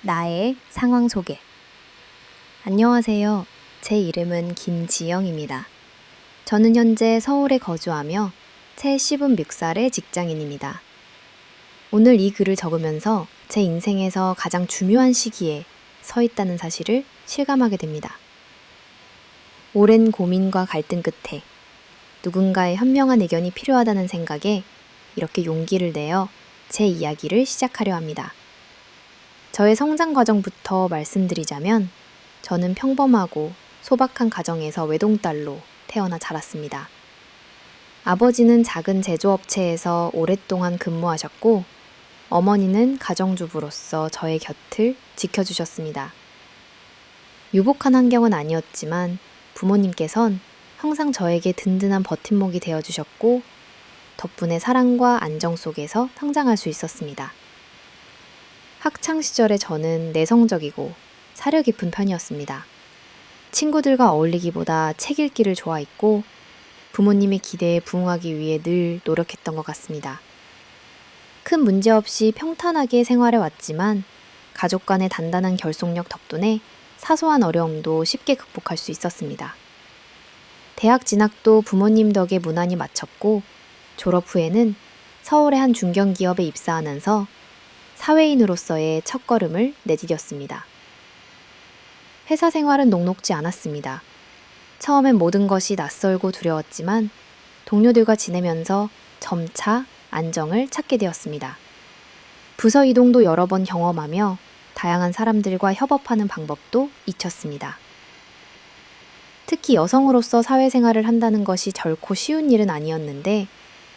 나의 상황 소개. 안녕하세요. 제 이름은 김지영입니다. 저는 현재 서울에 거주하며 채 56살의 직장인입니다. 오늘 이 글을 적으면서 제 인생에서 가장 중요한 시기에 서 있다는 사실을 실감하게 됩니다. 오랜 고민과 갈등 끝에 누군가의 현명한 의견이 필요하다는 생각에 이렇게 용기를 내어 제 이야기를 시작하려 합니다. 저의 성장 과정부터 말씀드리자면 저는 평범하고 소박한 가정에서 외동딸로 태어나 자랐습니다. 아버지는 작은 제조업체에서 오랫동안 근무하셨고 어머니는 가정주부로서 저의 곁을 지켜주셨습니다. 유복한 환경은 아니었지만 부모님께선 항상 저에게 든든한 버팀목이 되어주셨고 덕분에 사랑과 안정 속에서 성장할 수 있었습니다. 학창시절에 저는 내성적이고 사려 깊은 편이었습니다. 친구들과 어울리기보다 책 읽기를 좋아했고 부모님의 기대에 부응하기 위해 늘 노력했던 것 같습니다. 큰 문제 없이 평탄하게 생활해 왔지만 가족 간의 단단한 결속력 덕분에 사소한 어려움도 쉽게 극복할 수 있었습니다. 대학 진학도 부모님 덕에 무난히 마쳤고 졸업 후에는 서울의 한 중견기업에 입사하면서 사회인으로서의 첫걸음을 내디뎠습니다. 회사 생활은 녹록지 않았습니다. 처음엔 모든 것이 낯설고 두려웠지만 동료들과 지내면서 점차 안정을 찾게 되었습니다. 부서 이동도 여러 번 경험하며 다양한 사람들과 협업하는 방법도 익혔습니다. 특히 여성으로서 사회생활을 한다는 것이 결코 쉬운 일은 아니었는데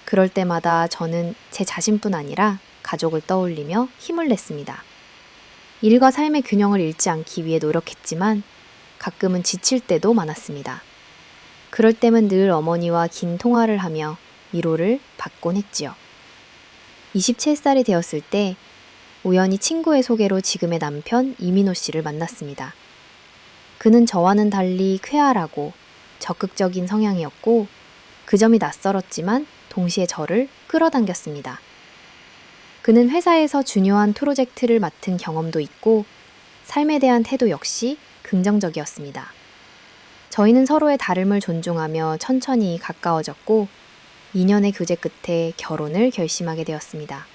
그럴 때마다 저는 제 자신뿐 아니라 가족을 떠올리며 힘을 냈습니다. 일과 삶의 균형을 잃지 않기 위해 노력했지만 가끔은 지칠 때도 많았습니다. 그럴 때면 늘 어머니와 긴 통화를 하며 위로를 받곤 했지요. 27살이 되었을 때 우연히 친구의 소개로 지금의 남편 이민호 씨를 만났습니다. 그는 저와는 달리 쾌활하고 적극적인 성향이었고 그 점이 낯설었지만 동시에 저를 끌어당겼습니다. 그는 회사에서 중요한 프로젝트를 맡은 경험도 있고 삶에 대한 태도 역시 긍정적이었습니다. 저희는 서로의 다름을 존중하며 천천히 가까워졌고 2년의 교제 끝에 결혼을 결심하게 되었습니다.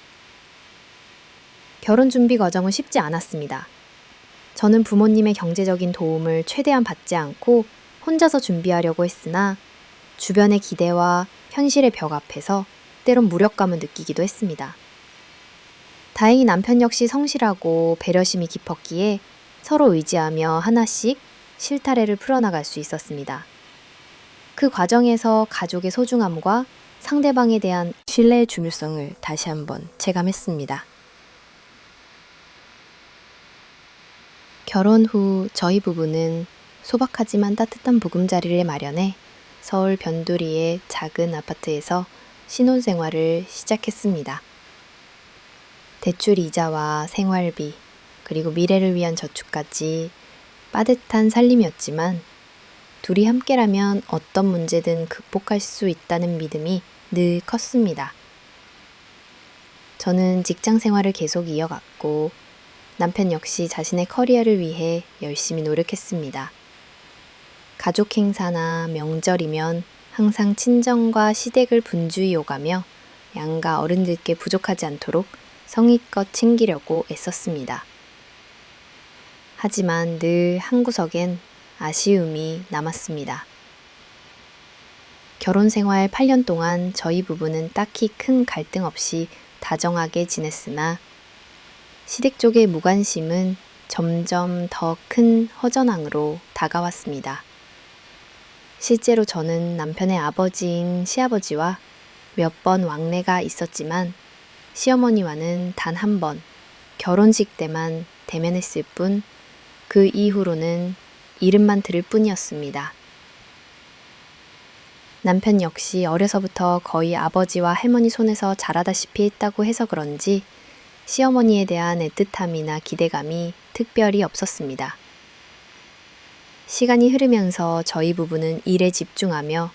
결혼 준비 과정은 쉽지 않았습니다. 저는 부모님의 경제적인 도움을 최대한 받지 않고 혼자서 준비하려고 했으나 주변의 기대와 현실의 벽 앞에서 때론 무력감을 느끼기도 했습니다. 다행히 남편 역시 성실하고 배려심이 깊었기에 서로 의지하며 하나씩 실타래를 풀어나갈 수 있었습니다. 그 과정에서 가족의 소중함과 상대방에 대한 신뢰의 중요성을 다시 한번 체감했습니다. 결혼 후 저희 부부는 소박하지만 따뜻한 보금자리를 마련해 서울 변두리의 작은 아파트에서 신혼생활을 시작했습니다. 대출 이자와 생활비, 그리고 미래를 위한 저축까지 빠듯한 살림이었지만 둘이 함께라면 어떤 문제든 극복할 수 있다는 믿음이 늘 컸습니다. 저는 직장 생활을 계속 이어갔고 남편 역시 자신의 커리어를 위해 열심히 노력했습니다. 가족 행사나 명절이면 항상 친정과 시댁을 분주히 오가며 양가 어른들께 부족하지 않도록 성의껏 챙기려고 애썼습니다. 하지만 늘 한구석엔 아쉬움이 남았습니다. 결혼 생활 8년 동안 저희 부부는 딱히 큰 갈등 없이 다정하게 지냈으나 시댁 쪽의 무관심은 점점 더 큰 허전함으로 다가왔습니다. 실제로 저는 남편의 아버지인 시아버지와 몇 번 왕래가 있었지만 시어머니와는 단 한 번 결혼식 때만 대면했을 뿐 그 이후로는 이름만 들을 뿐이었습니다. 남편 역시 어려서부터 거의 아버지와 할머니 손에서 자라다시피 했다고 해서 그런지 시어머니에 대한 애틋함이나 기대감이 특별히 없었습니다. 시간이 흐르면서 저희 부부는 일에 집중하며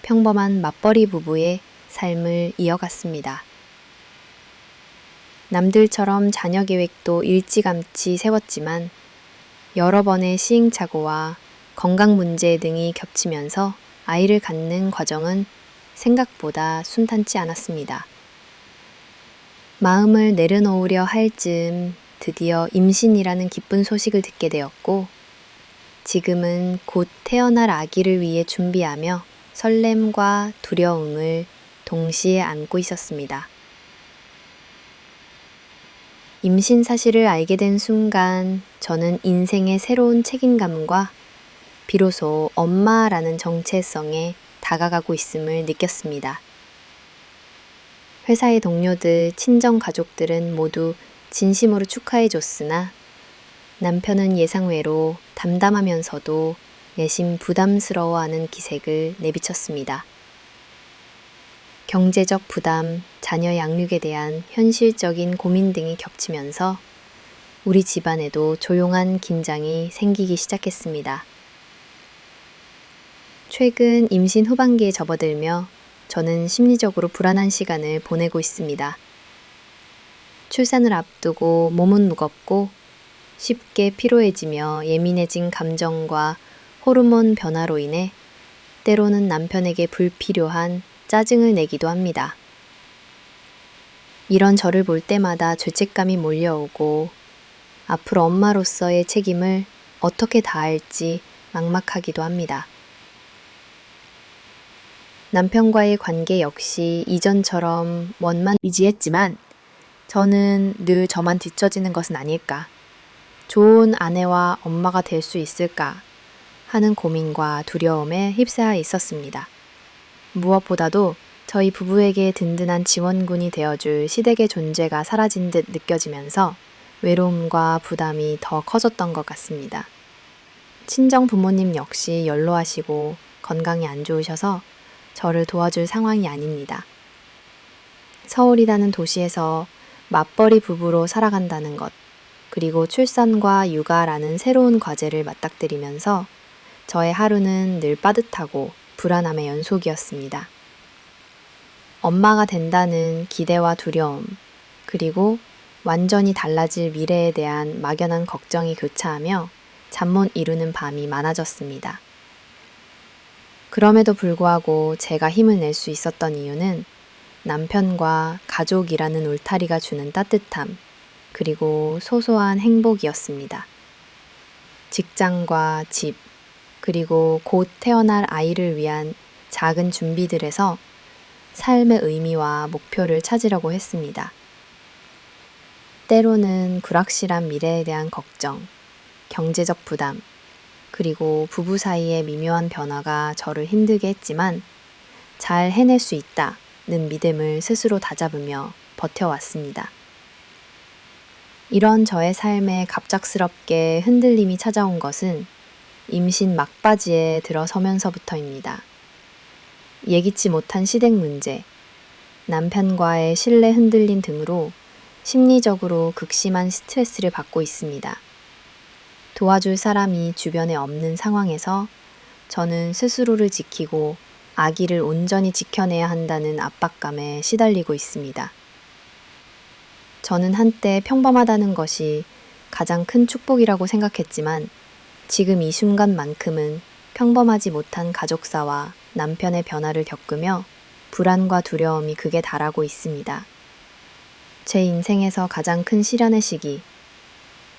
평범한 맞벌이 부부의 삶을 이어갔습니다. 남들처럼 자녀 계획도 일찌감치 세웠지만 여러 번의 시행착오와 건강 문제 등이 겹치면서 아이를 갖는 과정은 생각보다 순탄치 않았습니다. 마음을 내려놓으려 할 즈음 드디어 임신이라는 기쁜 소식을 듣게 되었고, 지금은 곧 태어날 아기를 위해 준비하며 설렘과 두려움을 동시에 안고 있었습니다. 임신 사실을 알게 된 순간 저는 인생의 새로운 책임감과 비로소 엄마라는 정체성에 다가가고 있음을 느꼈습니다. 회사의 동료들, 친정 가족들은 모두 진심으로 축하해줬으나 남편은 예상외로 담담하면서도 내심 부담스러워하는 기색을 내비쳤습니다. 경제적 부담, 자녀 양육에 대한 현실적인 고민 등이 겹치면서 우리 집안에도 조용한 긴장이 생기기 시작했습니다. 최근 임신 후반기에 접어들며 저는 심리적으로 불안한 시간을 보내고 있습니다. 출산을 앞두고 몸은 무겁고 쉽게 피로해지며 예민해진 감정과 호르몬 변화로 인해 때로는 남편에게 불필요한 짜증을 내기도 합니다. 이런 저를 볼 때마다 죄책감이 몰려오고 앞으로 엄마로서의 책임을 어떻게 다할지 막막하기도 합니다. 남편과의 관계 역시 이전처럼 원만미지했지만 저는 늘 저만 뒤처지는 것은 아닐까, 좋은 아내와 엄마가 될 수 있을까 하는 고민과 두려움에 휩싸여 있었습니다. 무엇보다도 저희 부부에게 든든한 지원군이 되어줄 시댁의 존재가 사라진 듯 느껴지면서 외로움과 부담이 더 커졌던 것 같습니다. 친정 부모님 역시 연로하시고 건강이 안 좋으셔서 저를 도와줄 상황이 아닙니다. 서울이라는 도시에서 맞벌이 부부로 살아간다는 것, 그리고 출산과 육아라는 새로운 과제를 맞닥뜨리면서 저의 하루는 늘 빠듯하고 불안함의 연속이었습니다. 엄마가 된다는 기대와 두려움, 그리고 완전히 달라질 미래에 대한 막연한 걱정이 교차하며 잠 못 이루는 밤이 많아졌습니다. 그럼에도 불구하고 제가 힘을 낼 수 있었던 이유는 남편과 가족이라는 울타리가 주는 따뜻함, 그리고 소소한 행복이었습니다. 직장과 집, 그리고 곧 태어날 아이를 위한 작은 준비들에서 삶의 의미와 목표를 찾으려고 했습니다. 때로는 불확실한 미래에 대한 걱정, 경제적 부담, 그리고 부부 사이의 미묘한 변화가 저를 힘들게 했지만 잘 해낼 수 있다는 믿음을 스스로 다잡으며 버텨왔습니다. 이런 저의 삶에 갑작스럽게 흔들림이 찾아온 것은 임신 막바지에 들어서면서부터입니다. 예기치 못한 시댁 문제, 남편과의 신뢰 흔들림 등으로 심리적으로 극심한 스트레스를 받고 있습니다. 도와줄 사람이 주변에 없는 상황에서 저는 스스로를 지키고 아기를 온전히 지켜내야 한다는 압박감에 시달리고 있습니다. 저는 한때 평범하다는 것이 가장 큰 축복이라고 생각했지만 지금 이 순간만큼은 평범하지 못한 가족사와 남편의 변화를 겪으며 불안과 두려움이 극에 달하고 있습니다. 제 인생에서 가장 큰 시련의 시기,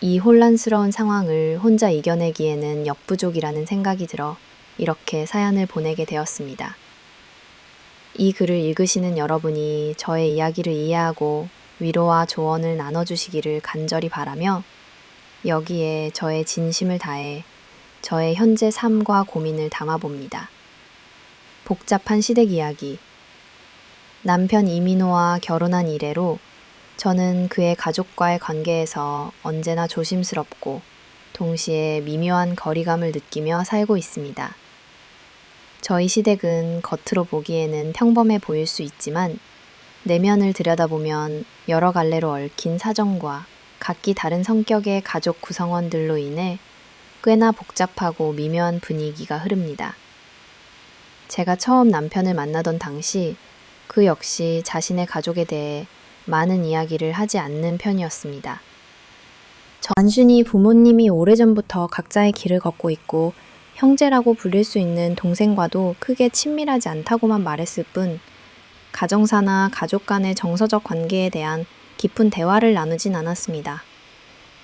이 혼란스러운 상황을 혼자 이겨내기에는 역부족이라는 생각이 들어 이렇게 사연을 보내게 되었습니다. 이 글을 읽으시는 여러분이 저의 이야기를 이해하고 위로와 조언을 나눠주시기를 간절히 바라며 여기에 저의 진심을 다해 저의 현재 삶과 고민을 담아봅니다. 복잡한 시댁 이야기. 남편 이민호와 결혼한 이래로 저는 그의 가족과의 관계에서 언제나 조심스럽고 동시에 미묘한 거리감을 느끼며 살고 있습니다. 저희 시댁은 겉으로 보기에는 평범해 보일 수 있지만 내면을 들여다보면 여러 갈래로 얽힌 사정과 각기 다른 성격의 가족 구성원들로 인해 꽤나 복잡하고 미묘한 분위기가 흐릅니다. 제가 처음 남편을 만나던 당시 그 역시 자신의 가족에 대해 많은 이야기를 하지 않는 편이었습니다. 단순히 부모님이 오래전부터 각자의 길을 걷고 있고 형제라고 불릴 수 있는 동생과도 크게 친밀하지 않다고만 말했을 뿐 가정사나 가족 간의 정서적 관계에 대한 깊은 대화를 나누진 않았습니다.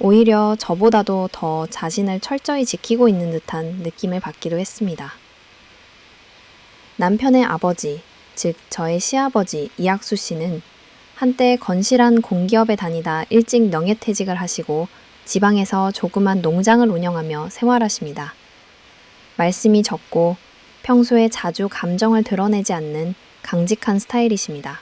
오히려 저보다도 더 자신을 철저히 지키고 있는 듯한 느낌을 받기도 했습니다. 남편의 아버지, 즉 저의 시아버지 이학수 씨는 한때 건실한 공기업에 다니다 일찍 명예퇴직을 하시고 지방에서 조그만 농장을 운영하며 생활하십니다. 말씀이 적고 평소에 자주 감정을 드러내지 않는 강직한 스타일이십니다.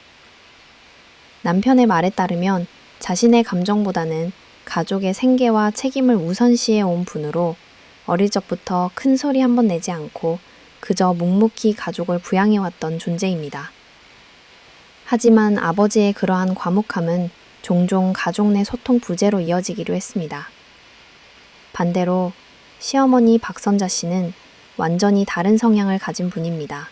남편의 말에 따르면 자신의 감정보다는 가족의 생계와 책임을 우선시해 온 분으로 어릴 적부터 큰 소리 한 번 내지 않고 그저 묵묵히 가족을 부양해왔던 존재입니다. 하지만 아버지의 그러한 과묵함은 종종 가족 내 소통 부재로 이어지기도 했습니다. 반대로 시어머니 박선자 씨는 완전히 다른 성향을 가진 분입니다.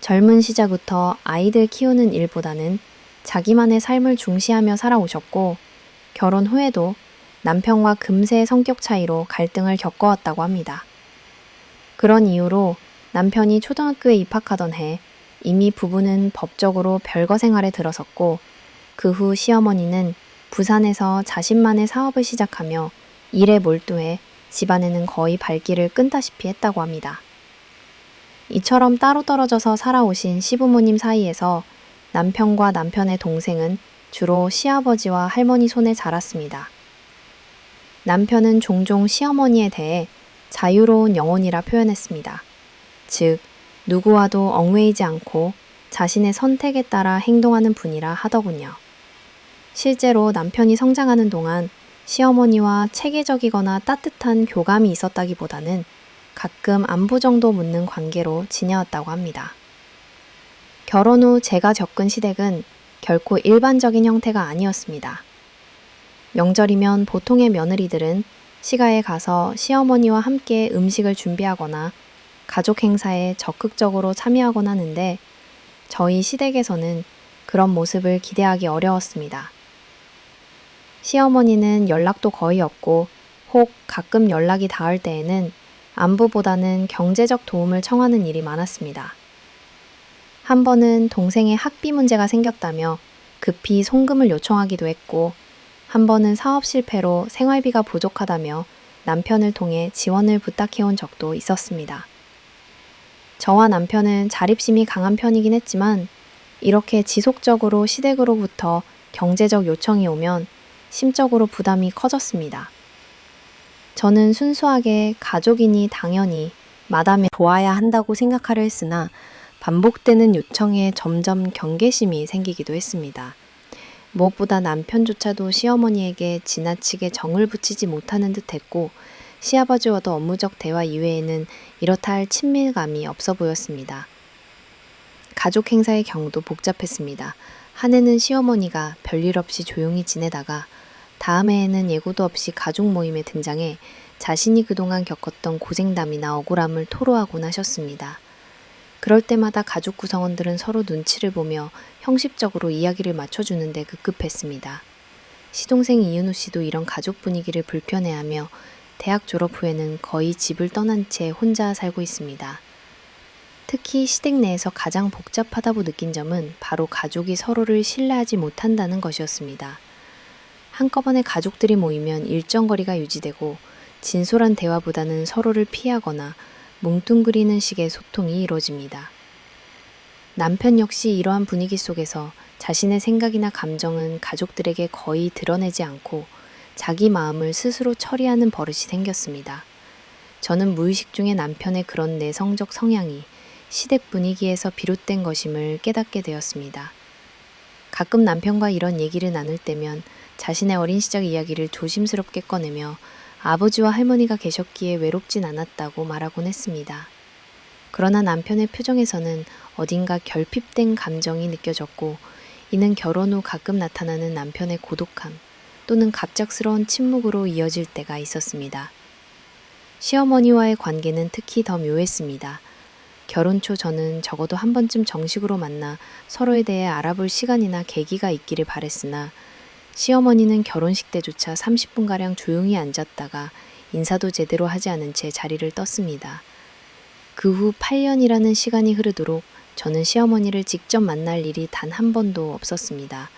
젊은 시절부터 아이들 키우는 일보다는 자기만의 삶을 중시하며 살아오셨고 결혼 후에도 남편과 금세 성격 차이로 갈등을 겪어왔다고 합니다. 그런 이유로 남편이 초등학교에 입학하던 해 이미 부부는 법적으로 별거 생활에 들어섰고 그 후 시어머니는 부산에서 자신만의 사업을 시작하며 일에 몰두해 집안에는 거의 발길을 끈다시피 했다고 합니다. 이처럼 따로 떨어져서 살아오신 시부모님 사이에서 남편과 남편의 동생은 주로 시아버지와 할머니 손에 자랐습니다. 남편은 종종 시어머니에 대해 자유로운 영혼이라 표현했습니다. 즉, 누구와도 얽매이지 않고 자신의 선택에 따라 행동하는 분이라 하더군요. 실제로 남편이 성장하는 동안 시어머니와 체계적이거나 따뜻한 교감이 있었다기보다는 가끔 안부 정도 묻는 관계로 지내왔다고 합니다. 결혼 후 제가 겪은 시댁은 결코 일반적인 형태가 아니었습니다. 명절이면 보통의 며느리들은 시가에 가서 시어머니와 함께 음식을 준비하거나 가족 행사에 적극적으로 참여하곤 하는데 저희 시댁에서는 그런 모습을 기대하기 어려웠습니다. 시어머니는 연락도 거의 없고 혹 가끔 연락이 닿을 때에는 안부보다는 경제적 도움을 청하는 일이 많았습니다. 한 번은 동생의 학비 문제가 생겼다며 급히 송금을 요청하기도 했고 한 번은 사업 실패로 생활비가 부족하다며 남편을 통해 지원을 부탁해온 적도 있었습니다. 저와 남편은 자립심이 강한 편이긴 했지만 이렇게 지속적으로 시댁으로부터 경제적 요청이 오면 심적으로 부담이 커졌습니다. 저는 순수하게 가족이니 당연히 마담에 도와야 한다고 생각하려 했으나 반복되는 요청에 점점 경계심이 생기기도 했습니다. 무엇보다 남편조차도 시어머니에게 지나치게 정을 붙이지 못하는 듯했고 시아버지와도 업무적 대화 이외에는 이렇다 할 친밀감이 없어 보였습니다. 가족 행사의 경우도 복잡했습니다. 한 해는 시어머니가 별일 없이 조용히 지내다가 다음 해에는 예고도 없이 가족 모임에 등장해 자신이 그동안 겪었던 고생담이나 억울함을 토로하곤 하셨습니다. 그럴 때마다 가족 구성원들은 서로 눈치를 보며 형식적으로 이야기를 맞춰주는데 급급했습니다. 시동생 이윤우 씨도 이런 가족 분위기를 불편해하며 대학 졸업 후에는 거의 집을 떠난 채 혼자 살고 있습니다. 특히 시댁 내에서 가장 복잡하다고 느낀 점은 바로 가족이 서로를 신뢰하지 못한다는 것이었습니다. 한꺼번에 가족들이 모이면 일정 거리가 유지되고 진솔한 대화보다는 서로를 피하거나 뭉뚱그리는 식의 소통이 이루어집니다. 남편 역시 이러한 분위기 속에서 자신의 생각이나 감정은 가족들에게 거의 드러내지 않고 자기 마음을 스스로 처리하는 버릇이 생겼습니다. 저는 무의식 중에 남편의 그런 내성적 성향이 시댁 분위기에서 비롯된 것임을 깨닫게 되었습니다. 가끔 남편과 이런 얘기를 나눌 때면 자신의 어린 시절 이야기를 조심스럽게 꺼내며 아버지와 할머니가 계셨기에 외롭진 않았다고 말하곤 했습니다. 그러나 남편의 표정에서는 어딘가 결핍된 감정이 느껴졌고 이는 결혼 후 가끔 나타나는 남편의 고독함 또는 갑작스러운 침묵으로 이어질 때가 있었습니다. 시어머니와의 관계는 특히 더 묘했습니다. 결혼 초 저는 적어도 한 번쯤 정식으로 만나 서로에 대해 알아볼 시간이나 계기가 있기를 바랬으나 시어머니는 결혼식 때조차 30분가량 조용히 앉았다가 인사도 제대로 하지 않은 채 자리를 떴습니다. 그 후 8년이라는 시간이 흐르도록 저는 시어머니를 직접 만날 일이 단 한 번도 없었습니다.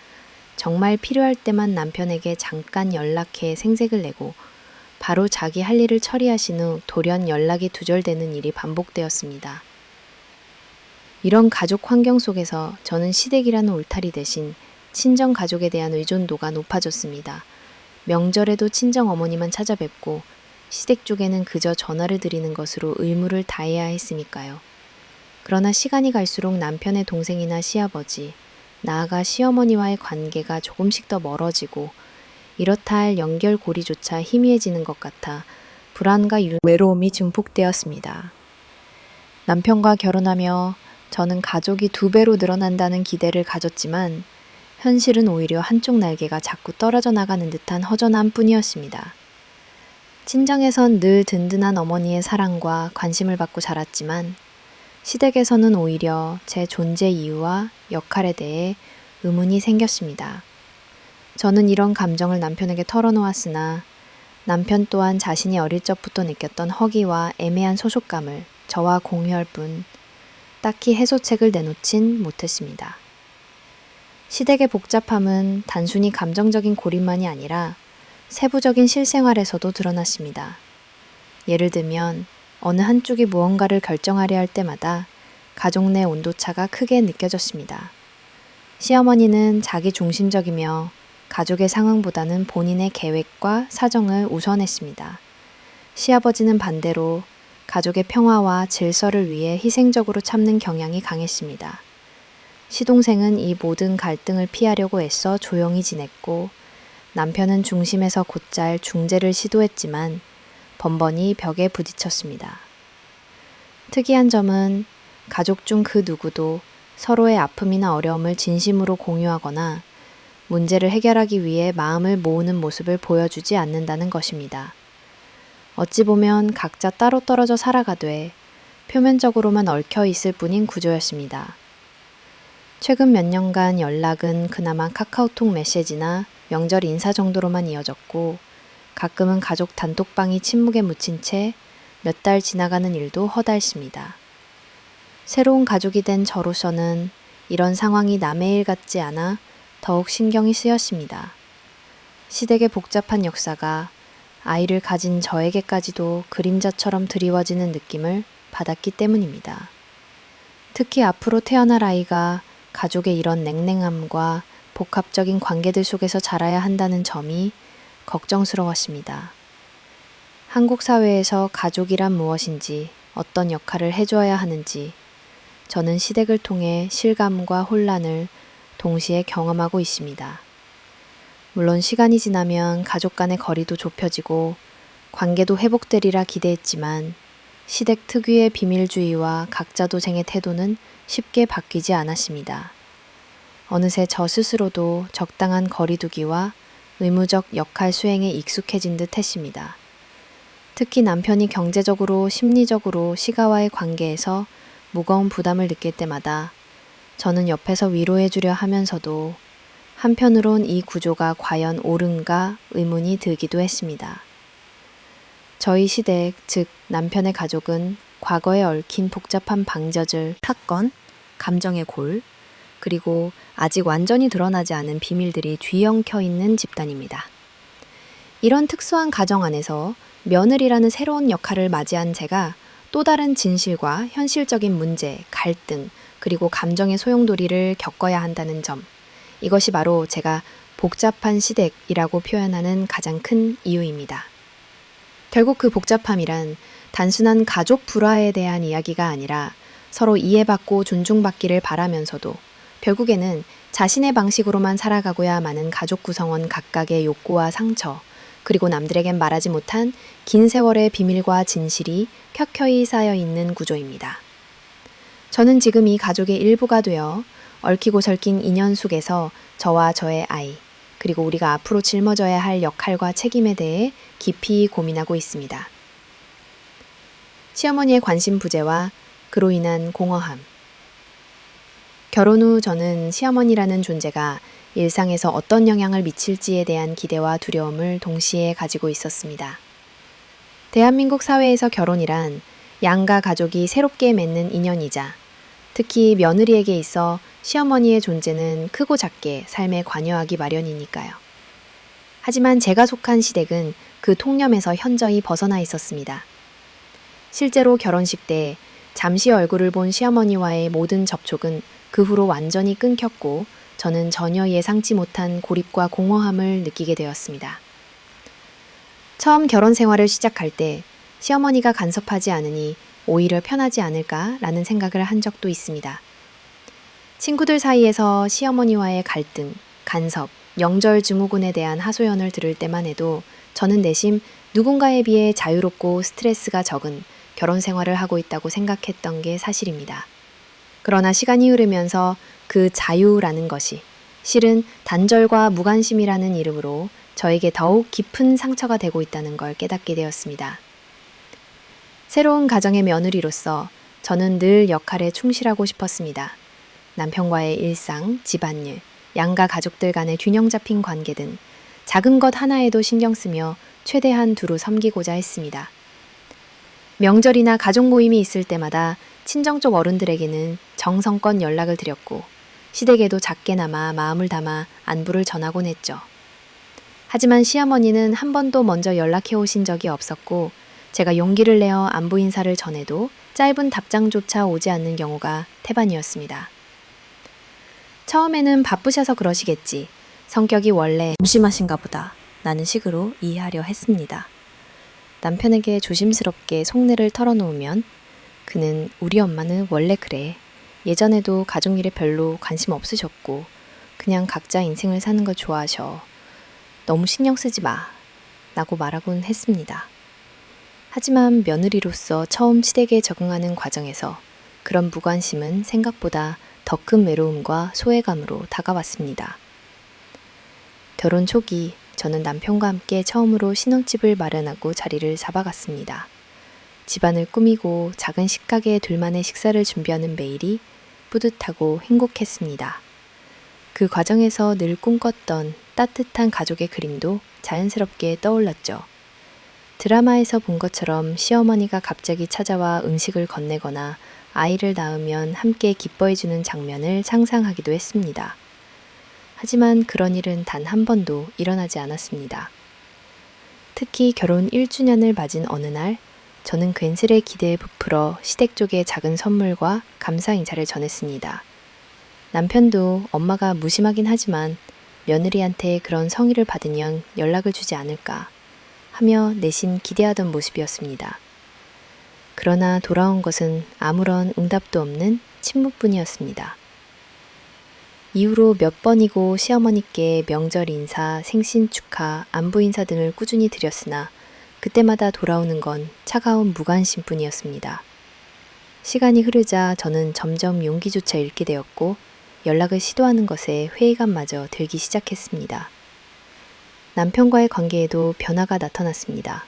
정말 필요할 때만 남편에게 잠깐 연락해 생색을 내고 바로 자기 할 일을 처리하신 후 돌연 연락이 두절되는 일이 반복되었습니다. 이런 가족 환경 속에서 저는 시댁이라는 울타리 대신 친정 가족에 대한 의존도가 높아졌습니다. 명절에도 친정 어머니만 찾아뵙고 시댁 쪽에는 그저 전화를 드리는 것으로 의무를 다해야 했으니까요. 그러나 시간이 갈수록 남편의 동생이나 시아버지, 나아가 시어머니와의 관계가 조금씩 더 멀어지고 이렇다 할 연결고리조차 희미해지는 것 같아 불안과 외로움이 증폭되었습니다. 남편과 결혼하며 저는 가족이 2배로 늘어난다는 기대를 가졌지만 현실은 오히려 한쪽 날개가 자꾸 떨어져 나가는 듯한 허전함 뿐이었습니다. 친정에선 늘 든든한 어머니의 사랑과 관심을 받고 자랐지만 시댁에서는 오히려 제 존재 이유와 역할에 대해 의문이 생겼습니다. 저는 이런 감정을 남편에게 털어놓았으나 남편 또한 자신이 어릴 적부터 느꼈던 허기와 애매한 소속감을 저와 공유할 뿐 딱히 해소책을 내놓진 못했습니다. 시댁의 복잡함은 단순히 감정적인 고립만이 아니라 세부적인 실생활에서도 드러났습니다. 예를 들면 어느 한쪽이 무언가를 결정하려 할 때마다 가족 내 온도차가 크게 느껴졌습니다. 시어머니는 자기 중심적이며 가족의 상황보다는 본인의 계획과 사정을 우선했습니다. 시아버지는 반대로 가족의 평화와 질서를 위해 희생적으로 참는 경향이 강했습니다. 시동생은 이 모든 갈등을 피하려고 애써 조용히 지냈고 남편은 중심에서 곧잘 중재를 시도했지만 번번이 벽에 부딪혔습니다. 특이한 점은 가족 중 그 누구도 서로의 아픔이나 어려움을 진심으로 공유하거나 문제를 해결하기 위해 마음을 모으는 모습을 보여주지 않는다는 것입니다. 어찌 보면 각자 따로 떨어져 살아가되 표면적으로만 얽혀 있을 뿐인 구조였습니다. 최근 몇 년간 연락은 그나마 카카오톡 메시지나 명절 인사 정도로만 이어졌고 가끔은 가족 단톡방이 침묵에 묻힌 채 몇 달 지나가는 일도 허다했습니다. 새로운 가족이 된 저로서는 이런 상황이 남의 일 같지 않아 더욱 신경이 쓰였습니다. 시댁의 복잡한 역사가 아이를 가진 저에게까지도 그림자처럼 드리워지는 느낌을 받았기 때문입니다. 특히 앞으로 태어날 아이가 가족의 이런 냉랭함과 복합적인 관계들 속에서 자라야 한다는 점이 걱정스러웠습니다. 한국 사회에서 가족이란 무엇인지, 어떤 역할을 해줘야 하는지, 저는 시댁을 통해 실감과 혼란을 동시에 경험하고 있습니다. 물론 시간이 지나면 가족 간의 거리도 좁혀지고 관계도 회복되리라 기대했지만 시댁 특유의 비밀주의와 각자 도생의 태도는 쉽게 바뀌지 않았습니다. 어느새 저 스스로도 적당한 거리두기와 의무적 역할 수행에 익숙해진 듯 했습니다. 특히 남편이 경제적으로, 심리적으로 시가와의 관계에서 무거운 부담을 느낄 때마다 저는 옆에서 위로해주려 하면서도 한편으론 이 구조가 과연 옳은가 의문이 들기도 했습니다. 저희 시댁, 즉 남편의 가족은 과거에 얽힌 복잡한 방저질, 사건, 감정의 골, 그리고 아직 완전히 드러나지 않은 비밀들이 뒤엉켜 있는 집단입니다. 이런 특수한 가정 안에서 며느리라는 새로운 역할을 맞이한 제가 또 다른 진실과 현실적인 문제, 갈등, 그리고 감정의 소용돌이를 겪어야 한다는 점, 이것이 바로 제가 복잡한 시댁이라고 표현하는 가장 큰 이유입니다. 결국 그 복잡함이란 단순한 가족 불화에 대한 이야기가 아니라 서로 이해받고 존중받기를 바라면서도 결국에는 자신의 방식으로만 살아가고야 마는 가족 구성원 각각의 욕구와 상처, 그리고 남들에겐 말하지 못한 긴 세월의 비밀과 진실이 켜켜이 쌓여 있는 구조입니다. 저는 지금 이 가족의 일부가 되어 얽히고 설킨 인연 속에서 저와 저의 아이, 그리고 우리가 앞으로 짊어져야 할 역할과 책임에 대해 깊이 고민하고 있습니다. 시어머니의 관심 부재와 그로 인한 공허함. 결혼 후 저는 시어머니라는 존재가 일상에서 어떤 영향을 미칠지에 대한 기대와 두려움을 동시에 가지고 있었습니다. 대한민국 사회에서 결혼이란 양가 가족이 새롭게 맺는 인연이자 특히 며느리에게 있어 시어머니의 존재는 크고 작게 삶에 관여하기 마련이니까요. 하지만 제가 속한 시댁은 그 통념에서 현저히 벗어나 있었습니다. 실제로 결혼식 때 잠시 얼굴을 본 시어머니와의 모든 접촉은 그 후로 완전히 끊겼고 저는 전혀 예상치 못한 고립과 공허함을 느끼게 되었습니다. 처음 결혼 생활을 시작할 때 시어머니가 간섭하지 않으니 오히려 편하지 않을까라는 생각을 한 적도 있습니다. 친구들 사이에서 시어머니와의 갈등, 간섭, 명절 증후군에 대한 하소연을 들을 때만 해도 저는 내심 누군가에 비해 자유롭고 스트레스가 적은 결혼 생활을 하고 있다고 생각했던 게 사실입니다. 그러나 시간이 흐르면서 그 자유라는 것이 실은 단절과 무관심이라는 이름으로 저에게 더욱 깊은 상처가 되고 있다는 걸 깨닫게 되었습니다. 새로운 가정의 며느리로서 저는 늘 역할에 충실하고 싶었습니다. 남편과의 일상, 집안일, 양가 가족들 간의 균형 잡힌 관계 등 작은 것 하나에도 신경 쓰며 최대한 두루 섬기고자 했습니다. 명절이나 가족 모임이 있을 때마다 친정 쪽 어른들에게는 정성껏 연락을 드렸고 시댁에도 작게나마 마음을 담아 안부를 전하곤 했죠. 하지만 시어머니는 한 번도 먼저 연락해 오신 적이 없었고 제가 용기를 내어 안부 인사를 전해도 짧은 답장조차 오지 않는 경우가 태반이었습니다. 처음에는 바쁘셔서 그러시겠지. 성격이 원래 무심하신가 보다. 라는 식으로 이해하려 했습니다. 남편에게 조심스럽게 속내를 털어놓으면 그는 우리 엄마는 원래 그래. 예전에도 가족일에 별로 관심 없으셨고 그냥 각자 인생을 사는 거 좋아하셔. 너무 신경 쓰지 마. 라고 말하곤 했습니다. 하지만 며느리로서 처음 시댁에 적응하는 과정에서 그런 무관심은 생각보다 더 큰 외로움과 소외감으로 다가왔습니다. 결혼 초기 저는 남편과 함께 처음으로 신혼집을 마련하고 자리를 잡아갔습니다. 집안을 꾸미고 작은 식탁에 둘만의 식사를 준비하는 매일이 뿌듯하고 행복했습니다. 그 과정에서 늘 꿈꿨던 따뜻한 가족의 그림도 자연스럽게 떠올랐죠. 드라마에서 본 것처럼 시어머니가 갑자기 찾아와 음식을 건네거나 아이를 낳으면 함께 기뻐해주는 장면을 상상하기도 했습니다. 하지만 그런 일은 단 한 번도 일어나지 않았습니다. 특히 결혼 1주년을 맞은 어느 날, 저는 괜스레 기대에 부풀어 시댁 쪽에 작은 선물과 감사 인사를 전했습니다. 남편도 엄마가 무심하긴 하지만 며느리한테 그런 성의를 받으면 연락을 주지 않을까 하며 내심 기대하던 모습이었습니다. 그러나 돌아온 것은 아무런 응답도 없는 침묵뿐이었습니다. 이후로 몇 번이고 시어머니께 명절 인사, 생신 축하, 안부 인사 등을 꾸준히 드렸으나 그때마다 돌아오는 건 차가운 무관심뿐이었습니다. 시간이 흐르자 저는 점점 용기조차 잃게 되었고 연락을 시도하는 것에 회의감마저 들기 시작했습니다. 남편과의 관계에도 변화가 나타났습니다.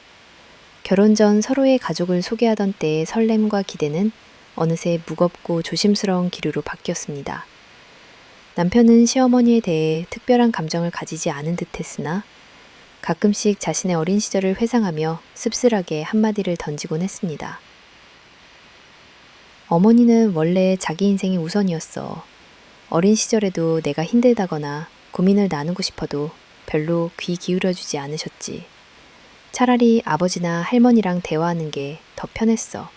결혼 전 서로의 가족을 소개하던 때의 설렘과 기대는 어느새 무겁고 조심스러운 기류로 바뀌었습니다. 남편은 시어머니에 대해 특별한 감정을 가지지 않은 듯 했으나 가끔씩 자신의 어린 시절을 회상하며 씁쓸하게 한마디를 던지곤 했습니다. 어머니는 원래 자기 인생이 우선이었어. 어린 시절에도 내가 힘들다거나 고민을 나누고 싶어도 별로 귀 기울여주지 않으셨지. 차라리 아버지나 할머니랑 대화하는 게 더 편했어.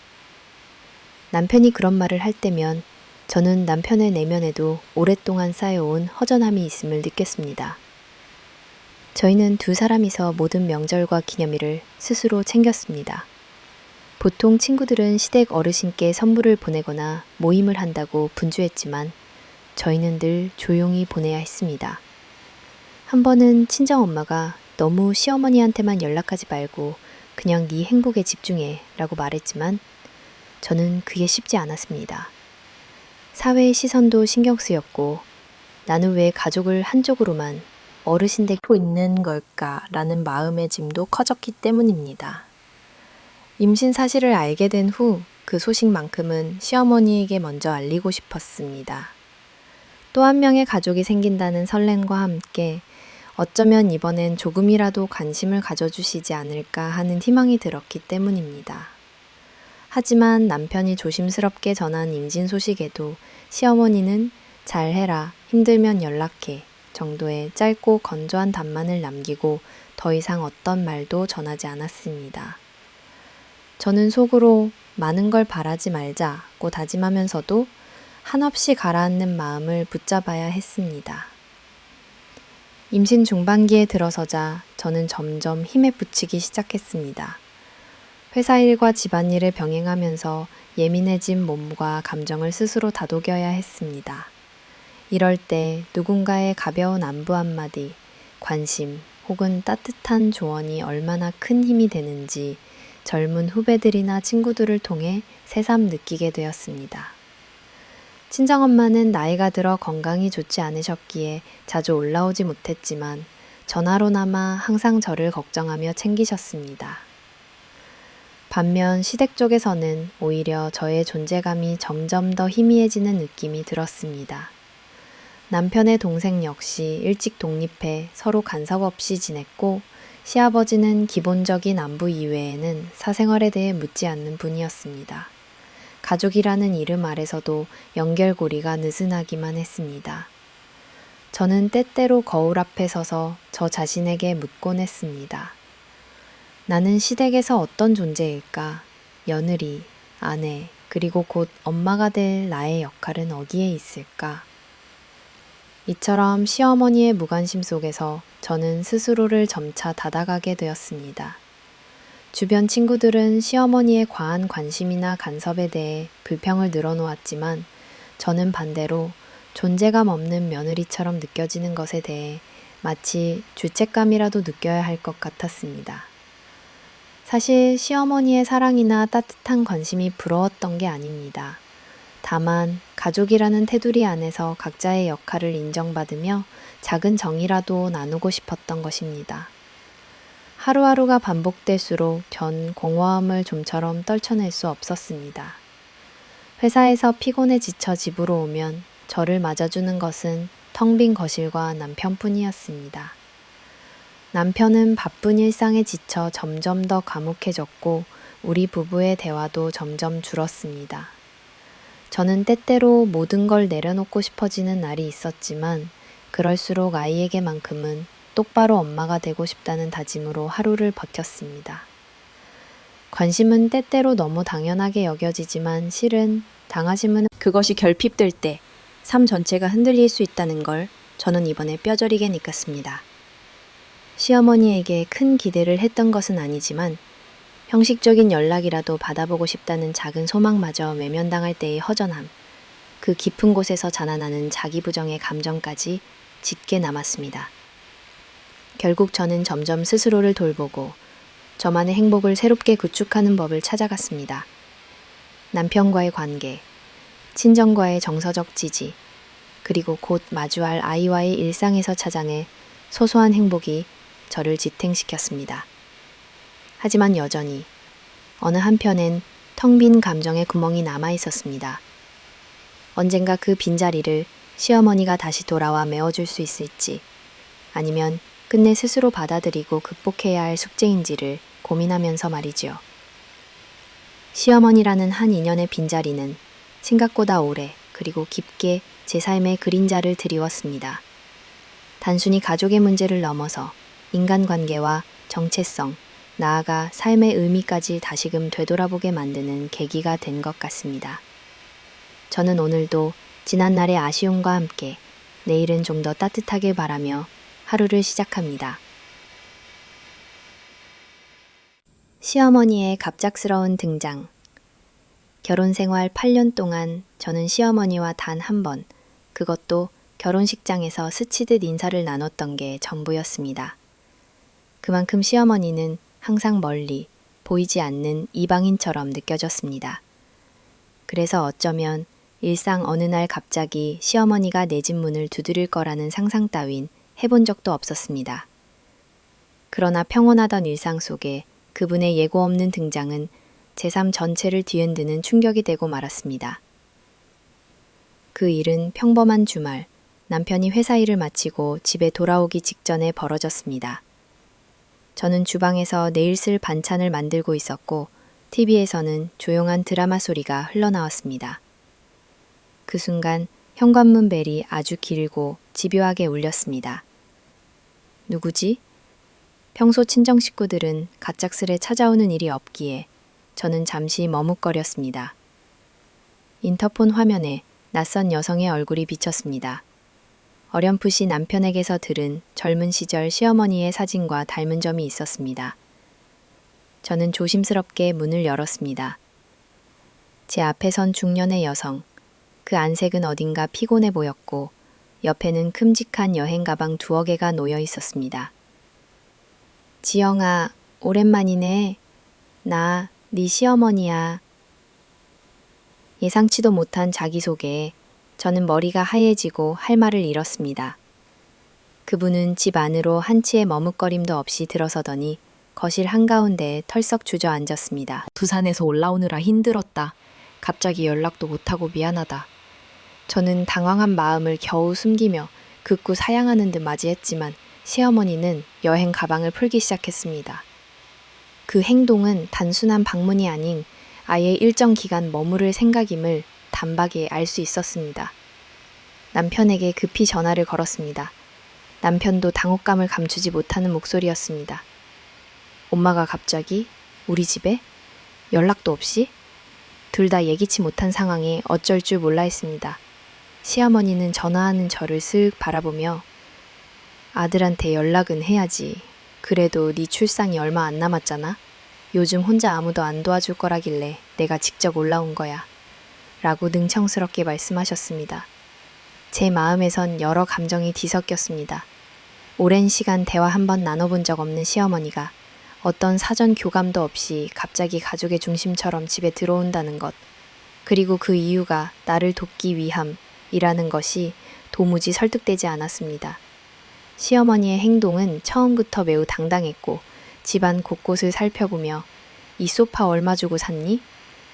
남편이 그런 말을 할 때면 저는 남편의 내면에도 오랫동안 쌓여온 허전함이 있음을 느꼈습니다. 저희는 두 사람이서 모든 명절과 기념일을 스스로 챙겼습니다. 보통 친구들은 시댁 어르신께 선물을 보내거나 모임을 한다고 분주했지만 저희는 늘 조용히 보내야 했습니다. 한 번은 친정엄마가 너무 시어머니한테만 연락하지 말고 그냥 네 행복에 집중해 라고 말했지만 저는 그게 쉽지 않았습니다. 사회의 시선도 신경 쓰였고 나는 왜 가족을 한쪽으로만 어르신 댁고 있는 걸까라는 마음의 짐도 커졌기 때문입니다. 임신 사실을 알게 된 후 그 소식만큼은 시어머니에게 먼저 알리고 싶었습니다. 또 한 명의 가족이 생긴다는 설렘과 함께 어쩌면 이번엔 조금이라도 관심을 가져주시지 않을까 하는 희망이 들었기 때문입니다. 하지만 남편이 조심스럽게 전한 임신 소식에도 시어머니는 잘해라, 힘들면 연락해 정도의 짧고 건조한 답만을 남기고 더 이상 어떤 말도 전하지 않았습니다. 저는 속으로 많은 걸 바라지 말자고 다짐하면서도 한없이 가라앉는 마음을 붙잡아야 했습니다. 임신 중반기에 들어서자 저는 점점 힘에 부치기 시작했습니다. 회사 일과 집안일을 병행하면서 예민해진 몸과 감정을 스스로 다독여야 했습니다. 이럴 때 누군가의 가벼운 안부 한마디, 관심 혹은 따뜻한 조언이 얼마나 큰 힘이 되는지 젊은 후배들이나 친구들을 통해 새삼 느끼게 되었습니다. 친정엄마는 나이가 들어 건강이 좋지 않으셨기에 자주 올라오지 못했지만 전화로나마 항상 저를 걱정하며 챙기셨습니다. 반면 시댁 쪽에서는 오히려 저의 존재감이 점점 더 희미해지는 느낌이 들었습니다. 남편의 동생 역시 일찍 독립해 서로 간섭 없이 지냈고 시아버지는 기본적인 안부 이외에는 사생활에 대해 묻지 않는 분이었습니다. 가족이라는 이름 아래서도 연결고리가 느슨하기만 했습니다. 저는 때때로 거울 앞에 서서 저 자신에게 묻곤 했습니다. 나는 시댁에서 어떤 존재일까? 며느리, 아내, 그리고 곧 엄마가 될 나의 역할은 어디에 있을까? 이처럼 시어머니의 무관심 속에서 저는 스스로를 점차 닫아가게 되었습니다. 주변 친구들은 시어머니의 과한 관심이나 간섭에 대해 불평을 늘어놓았지만 저는 반대로 존재감 없는 며느리처럼 느껴지는 것에 대해 마치 죄책감이라도 느껴야 할 것 같았습니다. 사실 시어머니의 사랑이나 따뜻한 관심이 부러웠던 게 아닙니다. 다만 가족이라는 테두리 안에서 각자의 역할을 인정받으며 작은 정이라도 나누고 싶었던 것입니다. 하루하루가 반복될수록 전 공허함을 좀처럼 떨쳐낼 수 없었습니다. 회사에서 피곤해 지쳐 집으로 오면 저를 맞아주는 것은 텅 빈 거실과 남편뿐이었습니다. 남편은 바쁜 일상에 지쳐 점점 더 과묵해졌고 우리 부부의 대화도 점점 줄었습니다. 저는 때때로 모든 걸 내려놓고 싶어지는 날이 있었지만 그럴수록 아이에게만큼은 똑바로 엄마가 되고 싶다는 다짐으로 하루를 버텼습니다. 관심은 때때로 너무 당연하게 여겨지지만 실은 당하심은 그것이 결핍될 때 삶 전체가 흔들릴 수 있다는 걸 저는 이번에 뼈저리게 느꼈습니다. 시어머니에게 큰 기대를 했던 것은 아니지만 형식적인 연락이라도 받아보고 싶다는 작은 소망마저 외면당할 때의 허전함, 그 깊은 곳에서 자라나는 자기부정의 감정까지 짙게 남았습니다. 결국 저는 점점 스스로를 돌보고 저만의 행복을 새롭게 구축하는 법을 찾아갔습니다. 남편과의 관계, 친정과의 정서적 지지, 그리고 곧 마주할 아이와의 일상에서 찾아내 소소한 행복이 저를 지탱시켰습니다. 하지만 여전히 어느 한편엔 텅 빈 감정의 구멍이 남아 있었습니다. 언젠가 그 빈자리를 시어머니가 다시 돌아와 메워줄 수 있을지, 아니면 끝내 스스로 받아들이고 극복해야 할 숙제인지를 고민하면서 말이지요. 시어머니라는 한 인연의 빈자리는 생각보다 오래 그리고 깊게 제 삶의 그림자를 드리웠습니다. 단순히 가족의 문제를 넘어서 인간관계와 정체성, 나아가 삶의 의미까지 다시금 되돌아보게 만드는 계기가 된 것 같습니다. 저는 오늘도 지난날의 아쉬움과 함께 내일은 좀 더 따뜻하게 바라며 하루를 시작합니다. 시어머니의 갑작스러운 등장. 결혼 생활 8년 동안 저는 시어머니와 단 한 번, 그것도 결혼식장에서 스치듯 인사를 나눴던 게 전부였습니다. 그만큼 시어머니는 항상 멀리, 보이지 않는 이방인처럼 느껴졌습니다. 그래서 어쩌면 일상 어느 날 갑자기 시어머니가 내 집 문을 두드릴 거라는 상상 따윈 해본 적도 없었습니다. 그러나 평온하던 일상 속에 그분의 예고 없는 등장은 제 삶 전체를 뒤흔드는 충격이 되고 말았습니다. 그 일은 평범한 주말, 남편이 회사 일을 마치고 집에 돌아오기 직전에 벌어졌습니다. 저는 주방에서 내일 쓸 반찬을 만들고 있었고 TV에서는 조용한 드라마 소리가 흘러나왔습니다. 그 순간 현관문 벨이 아주 길고 집요하게 울렸습니다. 누구지? 평소 친정 식구들은 갑작스레 찾아오는 일이 없기에 저는 잠시 머뭇거렸습니다. 인터폰 화면에 낯선 여성의 얼굴이 비쳤습니다. 어렴풋이 남편에게서 들은 젊은 시절 시어머니의 사진과 닮은 점이 있었습니다. 저는 조심스럽게 문을 열었습니다. 제 앞에 선 중년의 여성, 그 안색은 어딘가 피곤해 보였고 옆에는 큼직한 여행 가방 2개가 놓여 있었습니다. 지영아, 오랜만이네. 나, 네 시어머니야. 예상치도 못한 자기소개에 저는 머리가 하얘지고 할 말을 잃었습니다. 그분은 집 안으로 한치의 머뭇거림도 없이 들어서더니 거실 한가운데에 털썩 주저앉았습니다. 부산에서 올라오느라 힘들었다. 갑자기 연락도 못하고 미안하다. 저는 당황한 마음을 겨우 숨기며 극구 사양하는 듯 맞이했지만 시어머니는 여행 가방을 풀기 시작했습니다. 그 행동은 단순한 방문이 아닌 아예 일정 기간 머무를 생각임을 단박에 알 수 있었습니다. 남편에게 급히 전화를 걸었습니다. 남편도 당혹감을 감추지 못하는 목소리였습니다. 엄마가 갑자기 우리 집에 연락도 없이? 둘 다 예기치 못한 상황에 어쩔 줄 몰라 했습니다. 시어머니는 전화하는 저를 쓱 바라보며 아들한테 연락은 해야지. 그래도 네 출산이 얼마 안 남았잖아. 요즘 혼자 아무도 안 도와줄 거라길래 내가 직접 올라온 거야. 라고 능청스럽게 말씀하셨습니다. 제 마음에선 여러 감정이 뒤섞였습니다. 오랜 시간 대화 한 번 나눠본 적 없는 시어머니가 어떤 사전 교감도 없이 갑자기 가족의 중심처럼 집에 들어온다는 것, 그리고 그 이유가 나를 돕기 위함이라는 것이 도무지 설득되지 않았습니다. 시어머니의 행동은 처음부터 매우 당당했고 집안 곳곳을 살펴보며 이 소파 얼마 주고 샀니?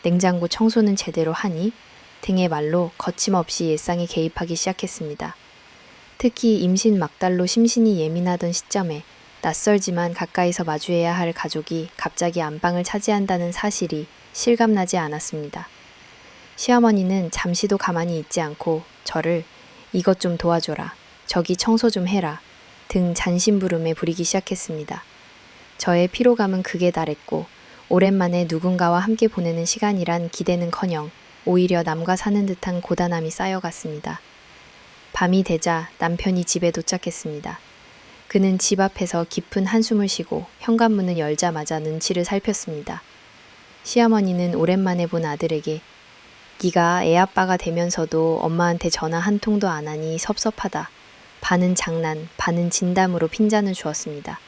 냉장고 청소는 제대로 하니? 등의 말로 거침없이 일상에 개입하기 시작했습니다. 특히 임신 막달로 심신이 예민하던 시점에 낯설지만 가까이서 마주해야 할 가족이 갑자기 안방을 차지한다는 사실이 실감나지 않았습니다. 시어머니는 잠시도 가만히 있지 않고 저를 이것 좀 도와줘라, 저기 청소 좀 해라 등 잔심부름에 부리기 시작했습니다. 저의 피로감은 극에 달했고 오랜만에 누군가와 함께 보내는 시간이란 기대는커녕 오히려 남과 사는 듯한 고단함이 쌓여갔습니다. 밤이 되자 남편이 집에 도착했습니다. 그는 집 앞에서 깊은 한숨을 쉬고 현관문을 열자마자 눈치를 살폈습니다. 시어머니는 오랜만에 본 아들에게 네가 애아빠가 되면서도 엄마한테 전화 한 통도 안 하니 섭섭하다. 반은 장난, 반은 진담으로 핀잔을 주었습니다.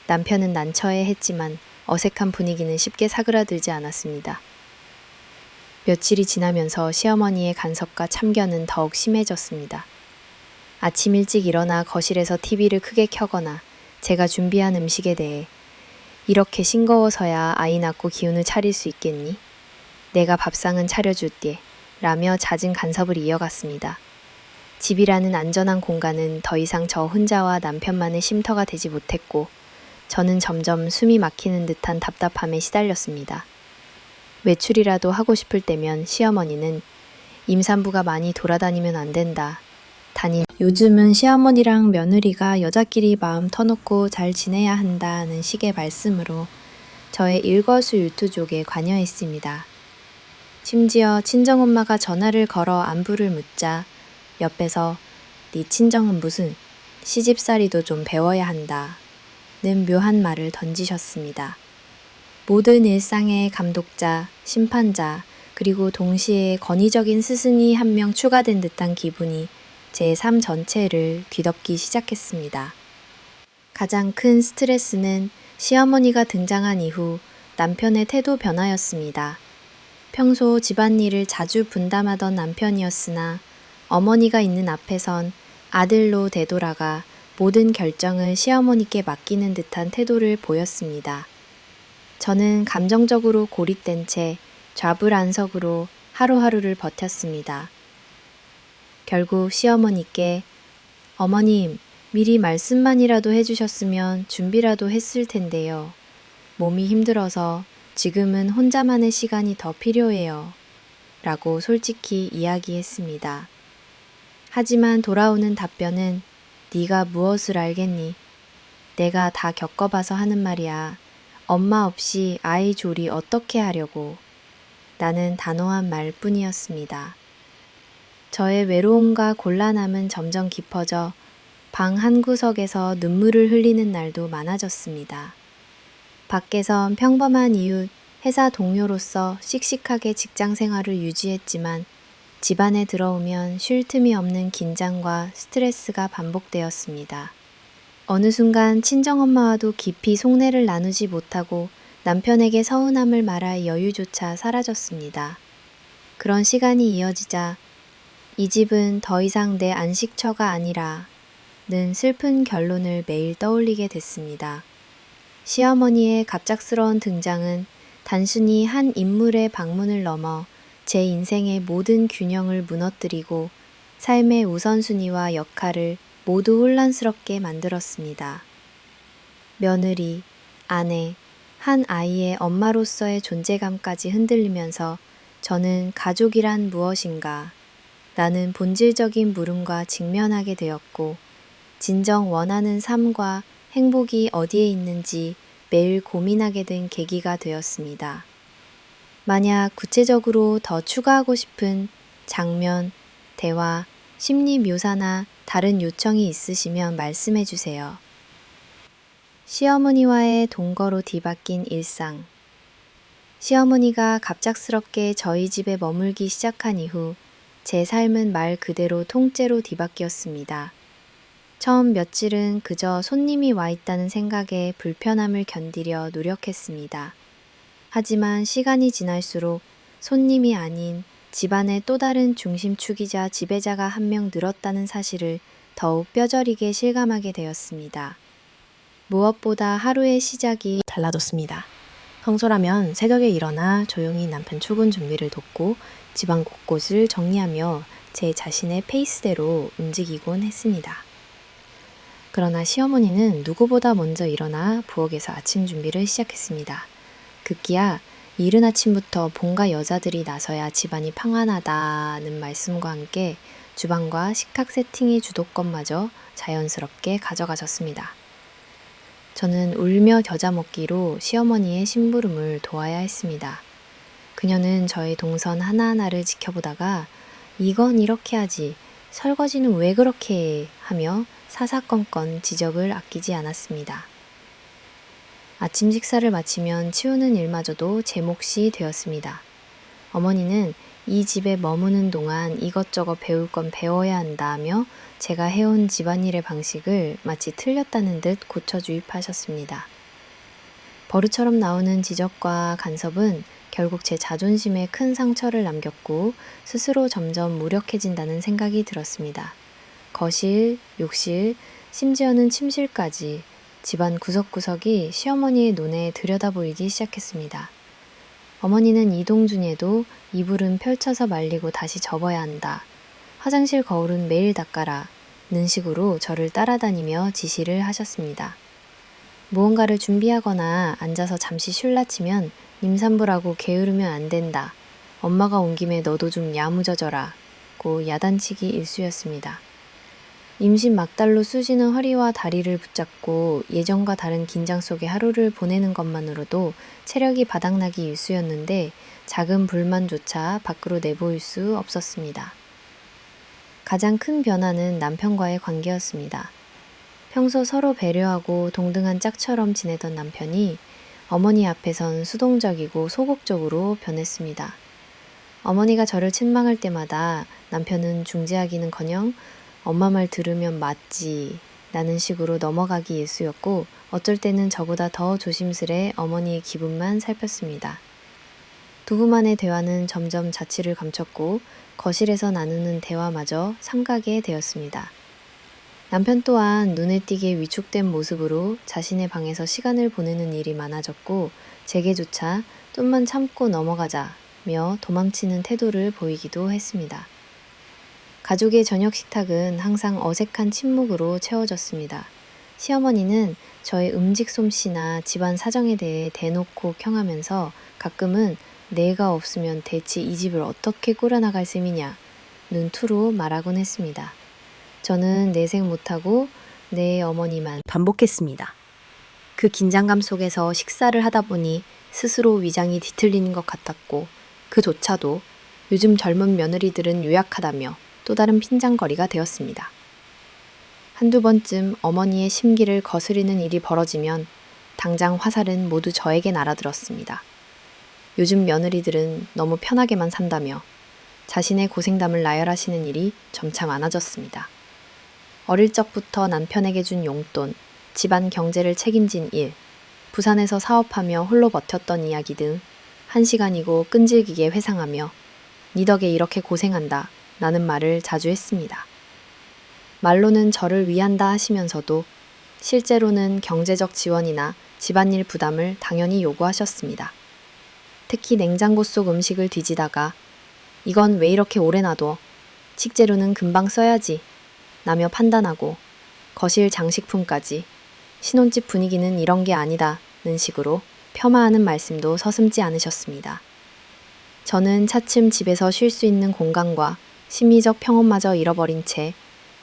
남편은 난처해했지만 어색한 분위기는 쉽게 사그라들지 않았습니다. 며칠이 지나면서 시어머니의 간섭과 참견은 더욱 심해졌습니다. 아침 일찍 일어나 거실에서 TV를 크게 켜거나 제가 준비한 음식에 대해 이렇게 싱거워서야 아이 낳고 기운을 차릴 수 있겠니? 내가 밥상은 차려줄게 라며 잦은 간섭을 이어갔습니다. 집이라는 안전한 공간은 더 이상 저 혼자와 남편만의 쉼터가 되지 못했고 저는 점점 숨이 막히는 듯한 답답함에 시달렸습니다. 외출이라도 하고 싶을 때면 시어머니는 임산부가 많이 돌아다니면 안 된다. 요즘은 시어머니랑 며느리가 여자끼리 마음 터놓고 잘 지내야 한다는 식의 말씀으로 저의 일거수일투족에 관여했습니다. 심지어 친정엄마가 전화를 걸어 안부를 묻자 옆에서 네 친정은 무슨 시집살이도 좀 배워야 한다 는 묘한 말을 던지셨습니다. 모든 일상의 감독자, 심판자, 그리고 동시에 권위적인 스승이 한 명 추가된 듯한 기분이 제 삶 전체를 뒤덮기 시작했습니다. 가장 큰 스트레스는 시어머니가 등장한 이후 남편의 태도 변화였습니다. 평소 집안일을 자주 분담하던 남편이었으나 어머니가 있는 앞에선 아들로 되돌아가 모든 결정을 시어머니께 맡기는 듯한 태도를 보였습니다. 저는 감정적으로 고립된 채 좌불안석으로 하루하루를 버텼습니다. 결국 시어머니께 어머님, 미리 말씀만이라도 해주셨으면 준비라도 했을 텐데요. 몸이 힘들어서 지금은 혼자만의 시간이 더 필요해요. 라고 솔직히 이야기했습니다. 하지만 돌아오는 답변은 네가 무엇을 알겠니? 내가 다 겪어봐서 하는 말이야. 엄마 없이 아이 조리 어떻게 하려고. 나는 단호한 말뿐이었습니다. 저의 외로움과 곤란함은 점점 깊어져 방 한 구석에서 눈물을 흘리는 날도 많아졌습니다. 밖에선 평범한 이웃, 회사 동료로서 씩씩하게 직장 생활을 유지했지만 집안에 들어오면 쉴 틈이 없는 긴장과 스트레스가 반복되었습니다. 어느 순간 친정엄마와도 깊이 속내를 나누지 못하고 남편에게 서운함을 말할 여유조차 사라졌습니다. 그런 시간이 이어지자 이 집은 더 이상 내 안식처가 아니라 는 슬픈 결론을 매일 떠올리게 됐습니다. 시어머니의 갑작스러운 등장은 단순히 한 인물의 방문을 넘어 제 인생의 모든 균형을 무너뜨리고 삶의 우선순위와 역할을 모두 혼란스럽게 만들었습니다. 며느리, 아내, 한 아이의 엄마로서의 존재감까지 흔들리면서 저는 가족이란 무엇인가? 라는 본질적인 물음과 직면하게 되었고 진정 원하는 삶과 행복이 어디에 있는지 매일 고민하게 된 계기가 되었습니다. 만약 구체적으로 더 추가하고 싶은 장면, 대화, 심리 묘사나 다른 요청이 있으시면 말씀해 주세요. 시어머니와의 동거로 뒤바뀐 일상. 시어머니가 갑작스럽게 저희 집에 머물기 시작한 이후 제 삶은 말 그대로 통째로 뒤바뀌었습니다. 처음 며칠은 그저 손님이 와 있다는 생각에 불편함을 견디려 노력했습니다. 하지만 시간이 지날수록 손님이 아닌 집안의 또 다른 중심축이자 지배자가 한 명 늘었다는 사실을 더욱 뼈저리게 실감하게 되었습니다. 무엇보다 하루의 시작이 달라졌습니다. 평소라면 새벽에 일어나 조용히 남편 출근 준비를 돕고 집안 곳곳을 정리하며 제 자신의 페이스대로 움직이곤 했습니다. 그러나 시어머니는 누구보다 먼저 일어나 부엌에서 아침 준비를 시작했습니다. 급기야 이른 아침부터 본가 여자들이 나서야 집안이 평안하다는 말씀과 함께 주방과 식탁 세팅의 주도권마저 자연스럽게 가져가셨습니다. 저는 울며 겨자 먹기로 시어머니의 심부름을 도와야 했습니다. 그녀는 저의 동선 하나하나를 지켜보다가 이건 이렇게 하지, 설거지는 왜 그렇게 해 하며 사사건건 지적을 아끼지 않았습니다. 아침 식사를 마치면 치우는 일마저도 제 몫이 되었습니다. 어머니는 이 집에 머무는 동안 이것저것 배울 건 배워야 한다며 제가 해온 집안일의 방식을 마치 틀렸다는 듯 고쳐 주입하셨습니다. 버릇처럼 나오는 지적과 간섭은 결국 제 자존심에 큰 상처를 남겼고 스스로 점점 무력해진다는 생각이 들었습니다. 거실, 욕실, 심지어는 침실까지 집안 구석구석이 시어머니의 눈에 들여다보이기 시작했습니다. 어머니는 이동 중에도 이불은 펼쳐서 말리고 다시 접어야 한다. 화장실 거울은 매일 닦아라. 는 식으로 저를 따라다니며 지시를 하셨습니다. 무언가를 준비하거나 앉아서 잠시 쉴라치면 임산부라고 게으르면 안 된다. 엄마가 온 김에 너도 좀 야무져져라. 고 야단치기 일쑤였습니다. 임신 막달로 쑤시는 허리와 다리를 붙잡고 예전과 다른 긴장 속에 하루를 보내는 것만으로도 체력이 바닥나기 일쑤였는데 작은 불만조차 밖으로 내보일 수 없었습니다. 가장 큰 변화는 남편과의 관계였습니다. 평소 서로 배려하고 동등한 짝처럼 지내던 남편이 어머니 앞에선 수동적이고 소극적으로 변했습니다. 어머니가 저를 책망할 때마다 남편은 중재하기는커녕 엄마 말 들으면 맞지 라는 식으로 넘어가기 일쑤였고 어쩔 때는 저보다 더 조심스레 어머니의 기분만 살폈습니다. 두부만의 대화는 점점 자취를 감췄고 거실에서 나누는 대화마저 삼가게 되었습니다. 남편 또한 눈에 띄게 위축된 모습으로 자신의 방에서 시간을 보내는 일이 많아졌고 제게조차 좀만 참고 넘어가자며 도망치는 태도를 보이기도 했습니다. 가족의 저녁 식탁은 항상 어색한 침묵으로 채워졌습니다. 시어머니는 저의 음식 솜씨나 집안 사정에 대해 대놓고 평하면서 가끔은 내가 없으면 대체 이 집을 어떻게 꾸려나갈 셈이냐 눈투로 말하곤 했습니다. 저는 내색 못하고 내 어머니만 반복했습니다. 그 긴장감 속에서 식사를 하다 보니 스스로 위장이 뒤틀리는 것 같았고 그조차도 요즘 젊은 며느리들은 요약하다며 또 다른 핀잔거리가 되었습니다. 한두 번쯤 어머니의 심기를 거스리는 일이 벌어지면 당장 화살은 모두 저에게 날아들었습니다. 요즘 며느리들은 너무 편하게만 산다며 자신의 고생담을 나열하시는 일이 점차 많아졌습니다. 어릴 적부터 남편에게 준 용돈, 집안 경제를 책임진 일, 부산에서 사업하며 홀로 버텼던 이야기 등 1시간이고 끈질기게 회상하며 니 덕에 이렇게 고생한다 라는 말을 자주 했습니다. 말로는 저를 위한다 하시면서도 실제로는 경제적 지원이나 집안일 부담을 당연히 요구하셨습니다. 특히 냉장고 속 음식을 뒤지다가 이건 왜 이렇게 오래 놔둬? 식재료는 금방 써야지 라며 판단하고 거실 장식품까지 신혼집 분위기는 이런 게 아니다는 식으로 폄하하는 말씀도 서슴지 않으셨습니다. 저는 차츰 집에서 쉴 수 있는 공간과 심리적 평온마저 잃어버린 채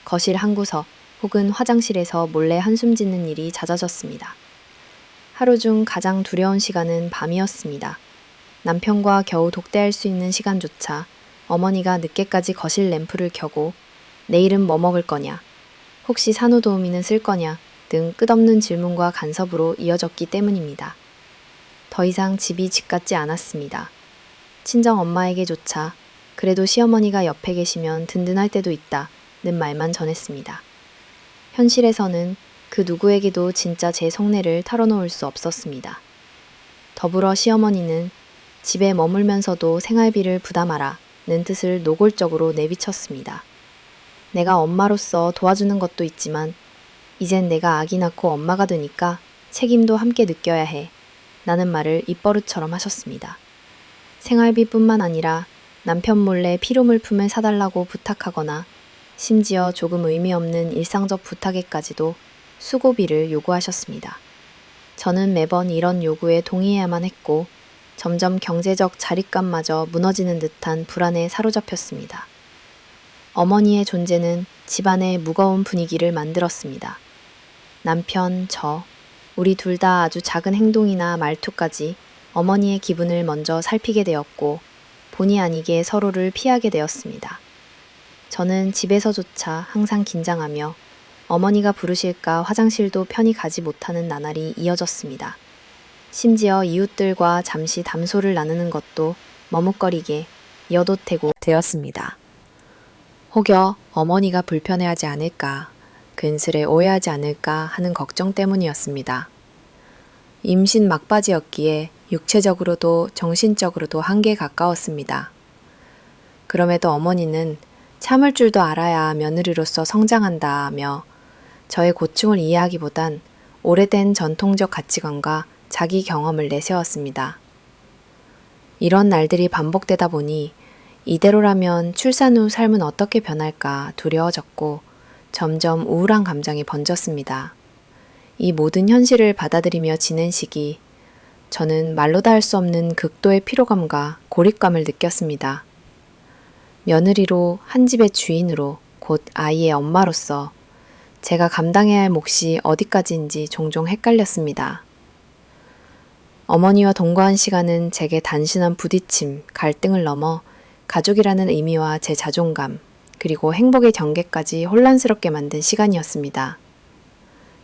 거실 한 구석 혹은 화장실에서 몰래 한숨 짓는 일이 잦아졌습니다. 하루 중 가장 두려운 시간은 밤이었습니다. 남편과 겨우 독대할 수 있는 시간조차 어머니가 늦게까지 거실 램프를 켜고 내일은 뭐 먹을 거냐, 혹시 산후도우미는 쓸 거냐 등 끝없는 질문과 간섭으로 이어졌기 때문입니다. 더 이상 집이 집 같지 않았습니다. 친정 엄마에게조차 그래도 시어머니가 옆에 계시면 든든할 때도 있다는 말만 전했습니다. 현실에서는 그 누구에게도 진짜 제 속내를 털어놓을 수 없었습니다. 더불어 시어머니는 집에 머물면서도 생활비를 부담하라는 뜻을 노골적으로 내비쳤습니다. 내가 엄마로서 도와주는 것도 있지만 이젠 내가 아기 낳고 엄마가 되니까 책임도 함께 느껴야 해 라는 말을 입버릇처럼 하셨습니다. 생활비뿐만 아니라 남편 몰래 피로물품을 사달라고 부탁하거나 심지어 조금 의미 없는 일상적 부탁에까지도 수고비를 요구하셨습니다. 저는 매번 이런 요구에 동의해야만 했고 점점 경제적 자립감마저 무너지는 듯한 불안에 사로잡혔습니다. 어머니의 존재는 집안의 무거운 분위기를 만들었습니다. 남편, 저, 우리 둘 다 아주 작은 행동이나 말투까지 어머니의 기분을 먼저 살피게 되었고 본의 아니게 서로를 피하게 되었습니다. 저는 집에서조차 항상 긴장하며 어머니가 부르실까 화장실도 편히 가지 못하는 나날이 이어졌습니다. 심지어 이웃들과 잠시 담소를 나누는 것도 머뭇거리게 여도태고 되었습니다. 혹여 어머니가 불편해하지 않을까, 근슬에 오해하지 않을까 하는 걱정 때문이었습니다. 임신 막바지였기에 육체적으로도 정신적으로도 한계에 가까웠습니다. 그럼에도 어머니는 참을 줄도 알아야 며느리로서 성장한다며 저의 고충을 이해하기보단 오래된 전통적 가치관과 자기 경험을 내세웠습니다. 이런 날들이 반복되다 보니 이대로라면 출산 후 삶은 어떻게 변할까 두려워졌고 점점 우울한 감정이 번졌습니다. 이 모든 현실을 받아들이며 지낸 시기, 저는 말로 다 할 수 없는 극도의 피로감과 고립감을 느꼈습니다. 며느리로 한 집의 주인으로 곧 아이의 엄마로서 제가 감당해야 할 몫이 어디까지인지 종종 헷갈렸습니다. 어머니와 동거한 시간은 제게 단순한 부딪힘, 갈등을 넘어 가족이라는 의미와 제 자존감, 그리고 행복의 경계까지 혼란스럽게 만든 시간이었습니다.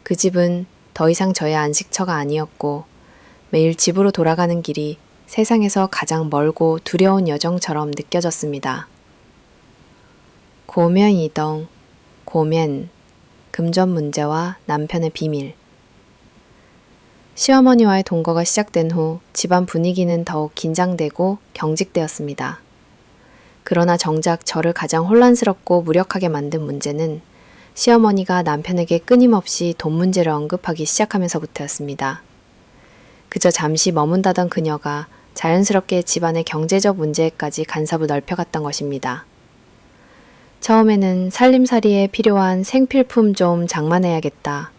그 집은 더 이상 저의 안식처가 아니었고 매일 집으로 돌아가는 길이 세상에서 가장 멀고 두려운 여정처럼 느껴졌습니다. 고면이동, 고면, 금전 문제와 남편의 비밀. 시어머니와의 동거가 시작된 후 집안 분위기는 더욱 긴장되고 경직되었습니다. 그러나 정작 저를 가장 혼란스럽고 무력하게 만든 문제는 시어머니가 남편에게 끊임없이 돈 문제를 언급하기 시작하면서부터였습니다. 그저 잠시 머문다던 그녀가 자연스럽게 집안의 경제적 문제까지 간섭을 넓혀갔던 것입니다. 처음에는 살림살이에 필요한 생필품 좀 장만해야겠다.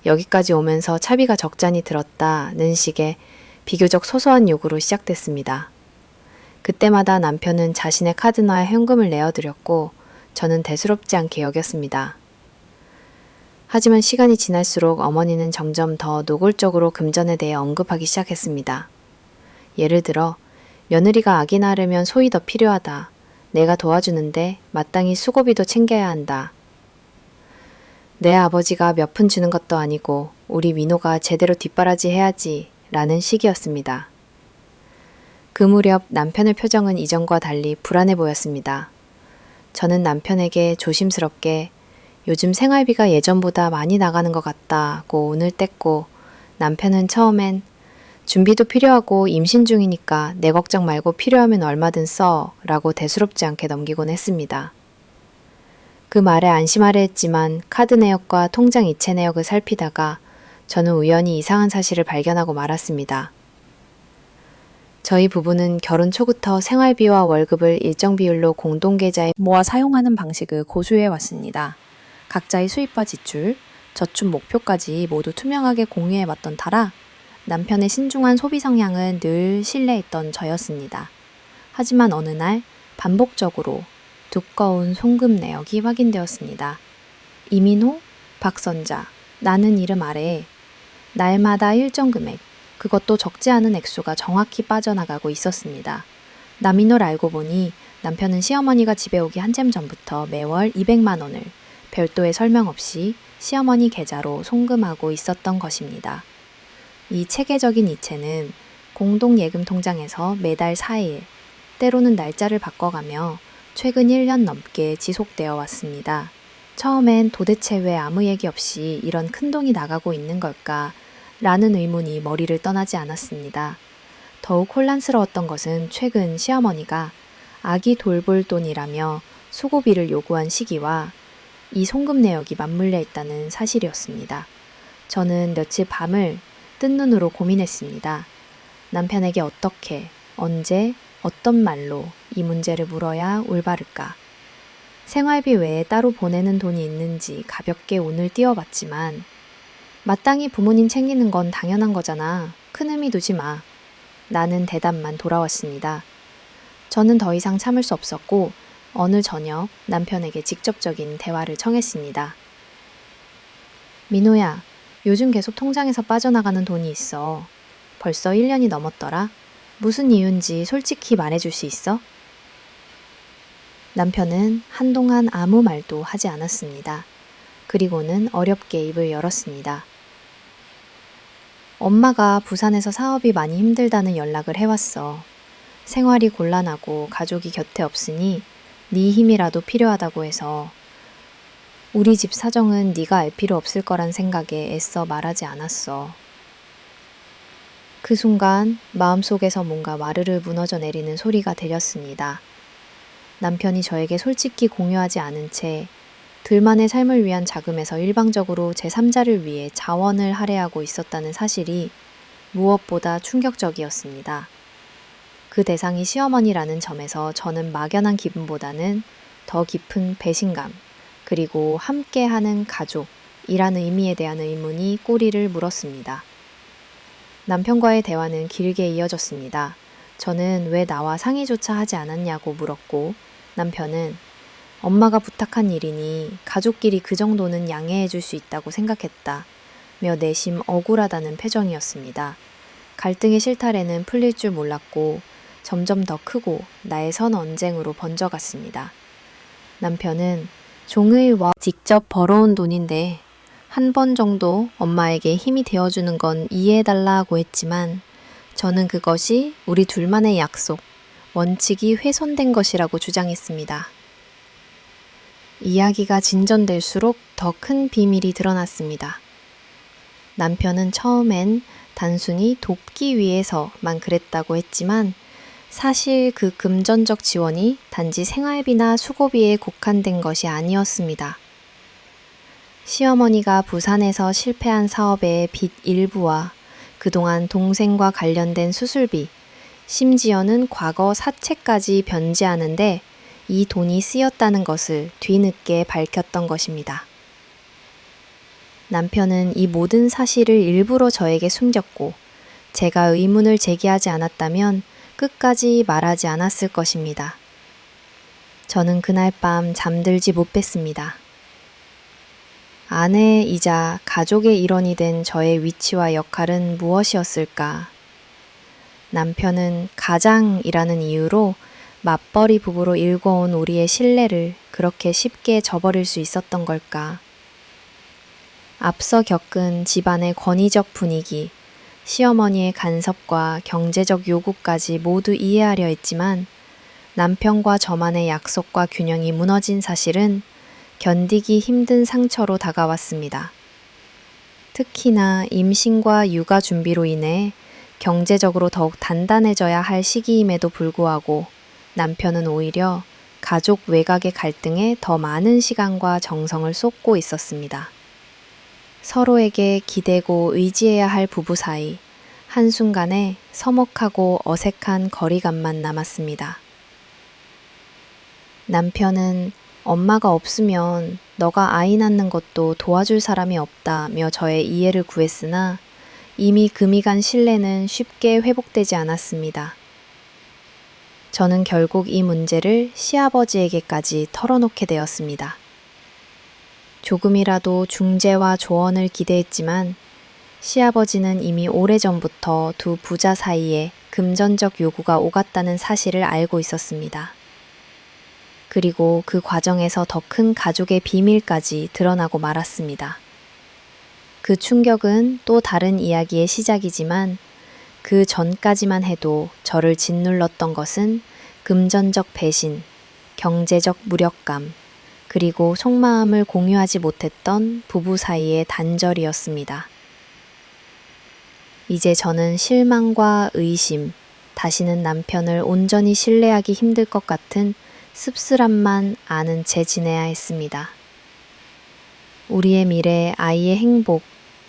여기까지 오면서 차비가 적잖이 들었다는 식의 비교적 소소한 요구로 시작됐습니다. 그때마다 남편은 자신의 카드나 현금을 내어드렸고 저는 대수롭지 않게 여겼습니다. 하지만 시간이 지날수록 어머니는 점점 더 노골적으로 금전에 대해 언급하기 시작했습니다. 예를 들어 며느리가 아기 낳으려면 소이 더 필요하다. 내가 도와주는데 마땅히 수고비도 챙겨야 한다. 내 아버지가 몇 푼 주는 것도 아니고 우리 민호가 제대로 뒷바라지 해야지 라는 식이었습니다. 그 무렵 남편의 표정은 이전과 달리 불안해 보였습니다. 저는 남편에게 조심스럽게 요즘 생활비가 예전보다 많이 나가는 것 같다고 운을 뗐고 남편은 처음엔 준비도 필요하고 임신 중이니까 내 걱정 말고 필요하면 얼마든 써 라고 대수롭지 않게 넘기곤 했습니다. 그 말에 안심하려 했지만 카드 내역과 통장 이체 내역을 살피다가 저는 우연히 이상한 사실을 발견하고 말았습니다. 저희 부부는 결혼 초부터 생활비와 월급을 일정 비율로 공동계좌에 모아 사용하는 방식을 고수해 왔습니다. 각자의 수입과 지출, 저축 목표까지 모두 투명하게 공유해 왔던 터라 남편의 신중한 소비 성향은 늘 신뢰했던 저였습니다. 하지만 어느 날 반복적으로 두꺼운 송금 내역이 확인되었습니다. 이민호, 박선자, 나는 이름 아래에 날마다 일정 금액, 그것도 적지 않은 액수가 정확히 빠져나가고 있었습니다. 남인호를 알고 보니 남편은 시어머니가 집에 오기 한참 전부터 매월 200만 원을 별도의 설명 없이 시어머니 계좌로 송금하고 있었던 것입니다. 이 체계적인 이체는 공동예금 통장에서 매달 4일, 때로는 날짜를 바꿔가며 최근 1년 넘게 지속되어 왔습니다. 처음엔 도대체 왜 아무 얘기 없이 이런 큰 돈이 나가고 있는 걸까? 라는 의문이 머리를 떠나지 않았습니다. 더욱 혼란스러웠던 것은 최근 시어머니가 아기 돌볼 돈이라며 수고비를 요구한 시기와 이 송금 내역이 맞물려 있다는 사실이었습니다. 저는 며칠 밤을 뜬 눈으로 고민했습니다. 남편에게 어떻게, 언제, 어떤 말로 이 문제를 물어야 올바를까? 생활비 외에 따로 보내는 돈이 있는지 가볍게 운을 띄워봤지만 마땅히 부모님 챙기는 건 당연한 거잖아. 큰 의미 두지 마. 라는 대답만 돌아왔습니다. 저는 더 이상 참을 수 없었고 어느 저녁 남편에게 직접적인 대화를 청했습니다. 민호야, 요즘 계속 통장에서 빠져나가는 돈이 있어. 벌써 1년이 넘었더라. 무슨 이유인지 솔직히 말해줄 수 있어? 남편은 한동안 아무 말도 하지 않았습니다. 그리고는 어렵게 입을 열었습니다. 엄마가 부산에서 사업이 많이 힘들다는 연락을 해왔어. 생활이 곤란하고 가족이 곁에 없으니 네 힘이라도 필요하다고 해서 우리 집 사정은 네가 알 필요 없을 거란 생각에 애써 말하지 않았어. 그 순간 마음속에서 뭔가 와르르 무너져 내리는 소리가 들렸습니다. 남편이 저에게 솔직히 공유하지 않은 채 들만의 삶을 위한 자금에서 일방적으로 제3자를 위해 자원을 할애하고 있었다는 사실이 무엇보다 충격적이었습니다. 그 대상이 시어머니라는 점에서 저는 막연한 기분보다는 더 깊은 배신감, 그리고 함께하는 가족이라는 의미에 대한 의문이 꼬리를 물었습니다. 남편과의 대화는 길게 이어졌습니다. 저는 왜 나와 상의조차 하지 않았냐고 물었고 남편은 엄마가 부탁한 일이니 가족끼리 그 정도는 양해해 줄 수 있다고 생각했다. 며 내심 억울하다는 표정이었습니다. 갈등의 실타래는 풀릴 줄 몰랐고 점점 더 크고 나의 선언쟁으로 번져갔습니다. 남편은 종의와 직접 벌어온 돈인데 한 번 정도 엄마에게 힘이 되어주는 건 이해해달라고 했지만 저는 그것이 우리 둘만의 약속, 원칙이 훼손된 것이라고 주장했습니다. 이야기가 진전될수록 더 큰 비밀이 드러났습니다. 남편은 처음엔 단순히 돕기 위해서만 그랬다고 했지만 사실 그 금전적 지원이 단지 생활비나 수고비에 국한된 것이 아니었습니다. 시어머니가 부산에서 실패한 사업의 빚 일부와 그동안 동생과 관련된 수술비, 심지어는 과거 사채까지 변제하는데 이 돈이 쓰였다는 것을 뒤늦게 밝혔던 것입니다. 남편은 이 모든 사실을 일부러 저에게 숨겼고 제가 의문을 제기하지 않았다면 끝까지 말하지 않았을 것입니다. 저는 그날 밤 잠들지 못했습니다. 아내이자 가족의 일원이 된 저의 위치와 역할은 무엇이었을까? 남편은 가장이라는 이유로 맞벌이 부부로 일궈온 우리의 신뢰를 그렇게 쉽게 저버릴 수 있었던 걸까? 앞서 겪은 집안의 권위적 분위기, 시어머니의 간섭과 경제적 요구까지 모두 이해하려 했지만 남편과 저만의 약속과 균형이 무너진 사실은 견디기 힘든 상처로 다가왔습니다. 특히나 임신과 육아 준비로 인해 경제적으로 더욱 단단해져야 할 시기임에도 불구하고 남편은 오히려 가족 외곽의 갈등에 더 많은 시간과 정성을 쏟고 있었습니다. 서로에게 기대고 의지해야 할 부부 사이, 한순간에 서먹하고 어색한 거리감만 남았습니다. 남편은 엄마가 없으면 너가 아이 낳는 것도 도와줄 사람이 없다며 저의 이해를 구했으나 이미 금이 간 신뢰는 쉽게 회복되지 않았습니다. 저는 결국 이 문제를 시아버지에게까지 털어놓게 되었습니다. 조금이라도 중재와 조언을 기대했지만 시아버지는 이미 오래전부터 두 부자 사이에 금전적 요구가 오갔다는 사실을 알고 있었습니다. 그리고 그 과정에서 더 큰 가족의 비밀까지 드러나고 말았습니다. 그 충격은 또 다른 이야기의 시작이지만 그 전까지만 해도 저를 짓눌렀던 것은 금전적 배신, 경제적 무력감, 그리고 속마음을 공유하지 못했던 부부 사이의 단절이었습니다. 이제 저는 실망과 의심, 다시는 남편을 온전히 신뢰하기 힘들 것 같은 씁쓸함만 아는 채 지내야 했습니다. 우리의 미래, 아이의 행복,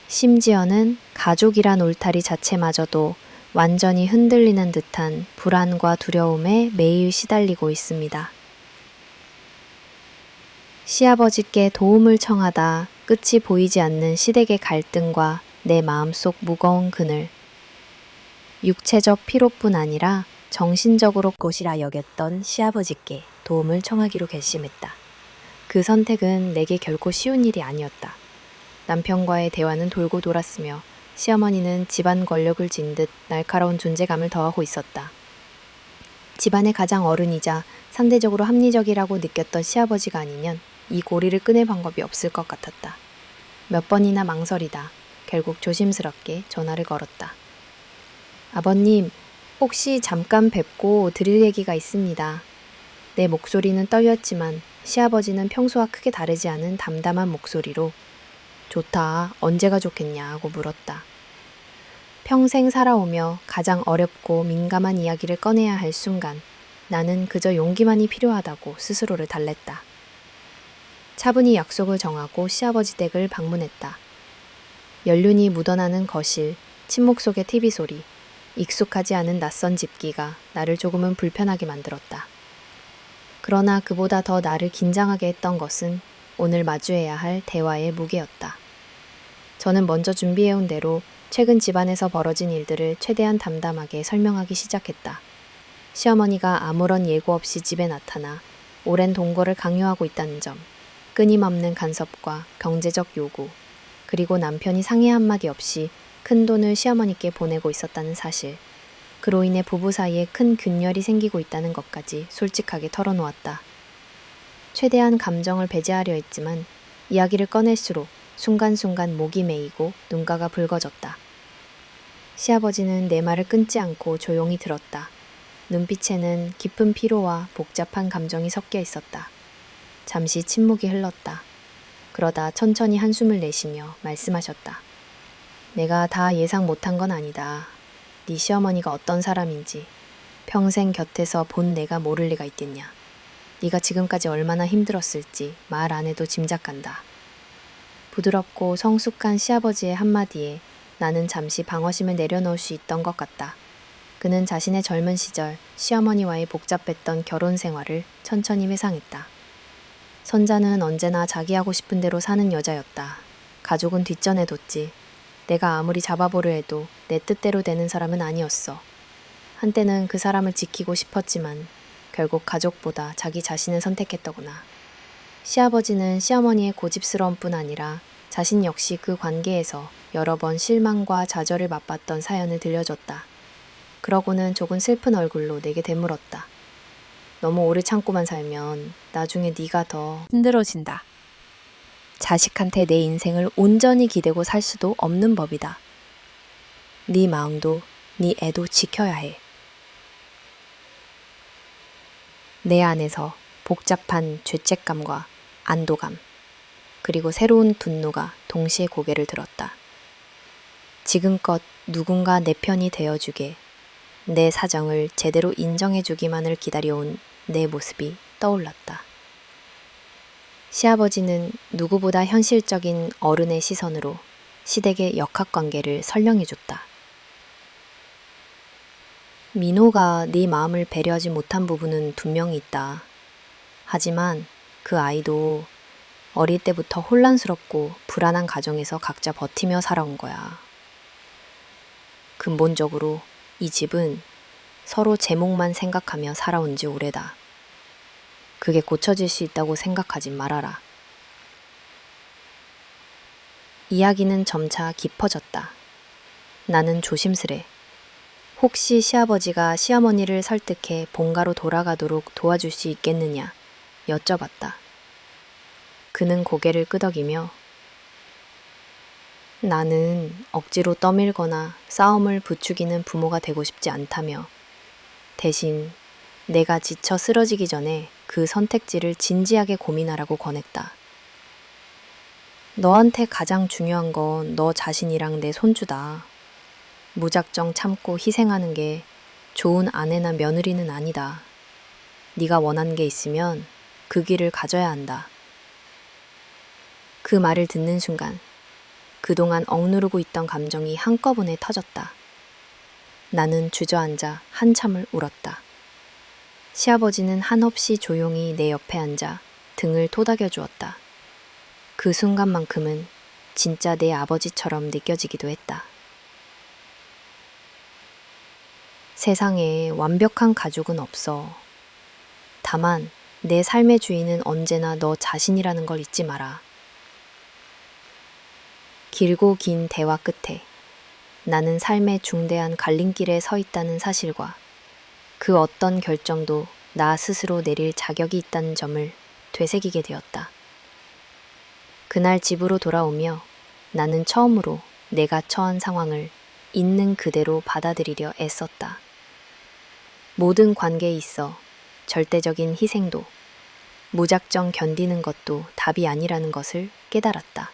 심지어는 가족이란 울타리 자체마저도 완전히 흔들리는 듯한 불안과 두려움에 매일 시달리고 있습니다. 시아버지께 도움을 청하다 끝이 보이지 않는 시댁의 갈등과 내 마음속 무거운 그늘. 육체적 피로뿐 아니라 정신적으로 꽃이라 여겼던 시아버지께 도움을 청하기로 결심했다. 그 선택은 내게 결코 쉬운 일이 아니었다. 남편과의 대화는 돌고 돌았으며 시어머니는 집안 권력을 쥔 듯 날카로운 존재감을 더하고 있었다. 집안의 가장 어른이자 상대적으로 합리적이라고 느꼈던 시아버지가 아니면 이 고리를 끊을 방법이 없을 것 같았다. 몇 번이나 망설이다 결국 조심스럽게 전화를 걸었다. 아버님, 혹시 잠깐 뵙고 드릴 얘기가 있습니다. 내 목소리는 떨렸지만 시아버지는 평소와 크게 다르지 않은 담담한 목소리로 좋다, 언제가 좋겠냐고 물었다. 평생 살아오며 가장 어렵고 민감한 이야기를 꺼내야 할 순간 나는 그저 용기만이 필요하다고 스스로를 달랬다. 차분히 약속을 정하고 시아버지 댁을 방문했다. 연륜이 묻어나는 거실, 침묵 속의 TV 소리, 익숙하지 않은 낯선 집기가 나를 조금은 불편하게 만들었다. 그러나 그보다 더 나를 긴장하게 했던 것은 오늘 마주해야 할 대화의 무게였다. 저는 먼저 준비해온 대로 최근 집안에서 벌어진 일들을 최대한 담담하게 설명하기 시작했다. 시어머니가 아무런 예고 없이 집에 나타나 오랜 동거를 강요하고 있다는 점, 끊임없는 간섭과 경제적 요구, 그리고 남편이 상의 한마디 없이 큰 돈을 시어머니께 보내고 있었다는 사실, 그로 인해 부부 사이에 큰 균열이 생기고 있다는 것까지 솔직하게 털어놓았다. 최대한 감정을 배제하려 했지만 이야기를 꺼낼수록 순간순간 목이 메이고 눈가가 붉어졌다. 시아버지는 내 말을 끊지 않고 조용히 들었다. 눈빛에는 깊은 피로와 복잡한 감정이 섞여 있었다. 잠시 침묵이 흘렀다. 그러다 천천히 한숨을 내쉬며 말씀하셨다. 내가 다 예상 못한 건 아니다. 네 시어머니가 어떤 사람인지 평생 곁에서 본 내가 모를 리가 있겠냐. 네가 지금까지 얼마나 힘들었을지 말 안 해도 짐작간다. 부드럽고 성숙한 시아버지의 한마디에 나는 잠시 방어심을 내려놓을 수 있던 것 같다. 그는 자신의 젊은 시절 시어머니와의 복잡했던 결혼 생활을 천천히 회상했다. 선자는 언제나 자기 하고 싶은 대로 사는 여자였다. 가족은 뒷전에 뒀지. 내가 아무리 잡아보려 해도 내 뜻대로 되는 사람은 아니었어. 한때는 그 사람을 지키고 싶었지만 결국 가족보다 자기 자신을 선택했더구나. 시아버지는 시어머니의 고집스러움 뿐 아니라 자신 역시 그 관계에서 여러 번 실망과 좌절을 맛봤던 사연을 들려줬다. 그러고는 조금 슬픈 얼굴로 내게 되물었다. 너무 오래 참고만 살면 나중에 네가 더 힘들어진다. 자식한테 내 인생을 온전히 기대고 살 수도 없는 법이다. 네 마음도 네 애도 지켜야 해. 내 안에서 복잡한 죄책감과 안도감, 그리고 새로운 분노가 동시에 고개를 들었다. 지금껏 누군가 내 편이 되어주게, 내 사정을 제대로 인정해주기만을 기다려온 내 모습이 떠올랐다. 시아버지는 누구보다 현실적인 어른의 시선으로 시댁의 역학관계를 설명해줬다. 민호가 네 마음을 배려하지 못한 부분은 분명히 있다. 하지만 그 아이도 어릴 때부터 혼란스럽고 불안한 가정에서 각자 버티며 살아온 거야. 근본적으로 이 집은 서로 제목만 생각하며 살아온 지 오래다. 그게 고쳐질 수 있다고 생각하지 말아라. 이야기는 점차 깊어졌다. 나는 조심스레 혹시 시아버지가 시어머니를 설득해 본가로 돌아가도록 도와줄 수 있겠느냐 여쭤봤다. 그는 고개를 끄덕이며 나는 억지로 떠밀거나 싸움을 부추기는 부모가 되고 싶지 않다며 대신 내가 지쳐 쓰러지기 전에 그 선택지를 진지하게 고민하라고 권했다. 너한테 가장 중요한 건 너 자신이랑 내 손주다. 무작정 참고 희생하는 게 좋은 아내나 며느리는 아니다. 네가 원하는 게 있으면 그 길을 가져야 한다. 그 말을 듣는 순간 그동안 억누르고 있던 감정이 한꺼번에 터졌다. 나는 주저앉아 한참을 울었다. 시아버지는 한없이 조용히 내 옆에 앉아 등을 토닥여 주었다. 그 순간만큼은 진짜 내 아버지처럼 느껴지기도 했다. 세상에 완벽한 가족은 없어. 다만 내 삶의 주인은 언제나 너 자신이라는 걸 잊지 마라. 길고 긴 대화 끝에 나는 삶의 중대한 갈림길에 서 있다는 사실과 그 어떤 결정도 나 스스로 내릴 자격이 있다는 점을 되새기게 되었다. 그날 집으로 돌아오며 나는 처음으로 내가 처한 상황을 있는 그대로 받아들이려 애썼다. 모든 관계에 있어 절대적인 희생도 무작정 견디는 것도 답이 아니라는 것을 깨달았다.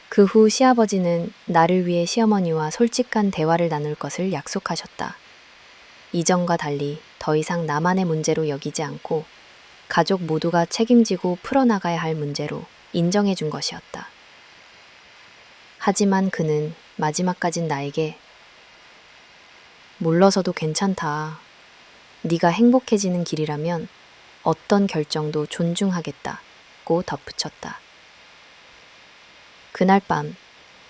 그 후 시아버지는 나를 위해 시어머니와 솔직한 대화를 나눌 것을 약속하셨다. 이전과 달리 더 이상 나만의 문제로 여기지 않고 가족 모두가 책임지고 풀어나가야 할 문제로 인정해 준 것이었다. 하지만 그는 마지막까진 나에게 물러서도 괜찮다. 네가 행복해지는 길이라면 어떤 결정도 존중하겠다고 덧붙였다. 그날 밤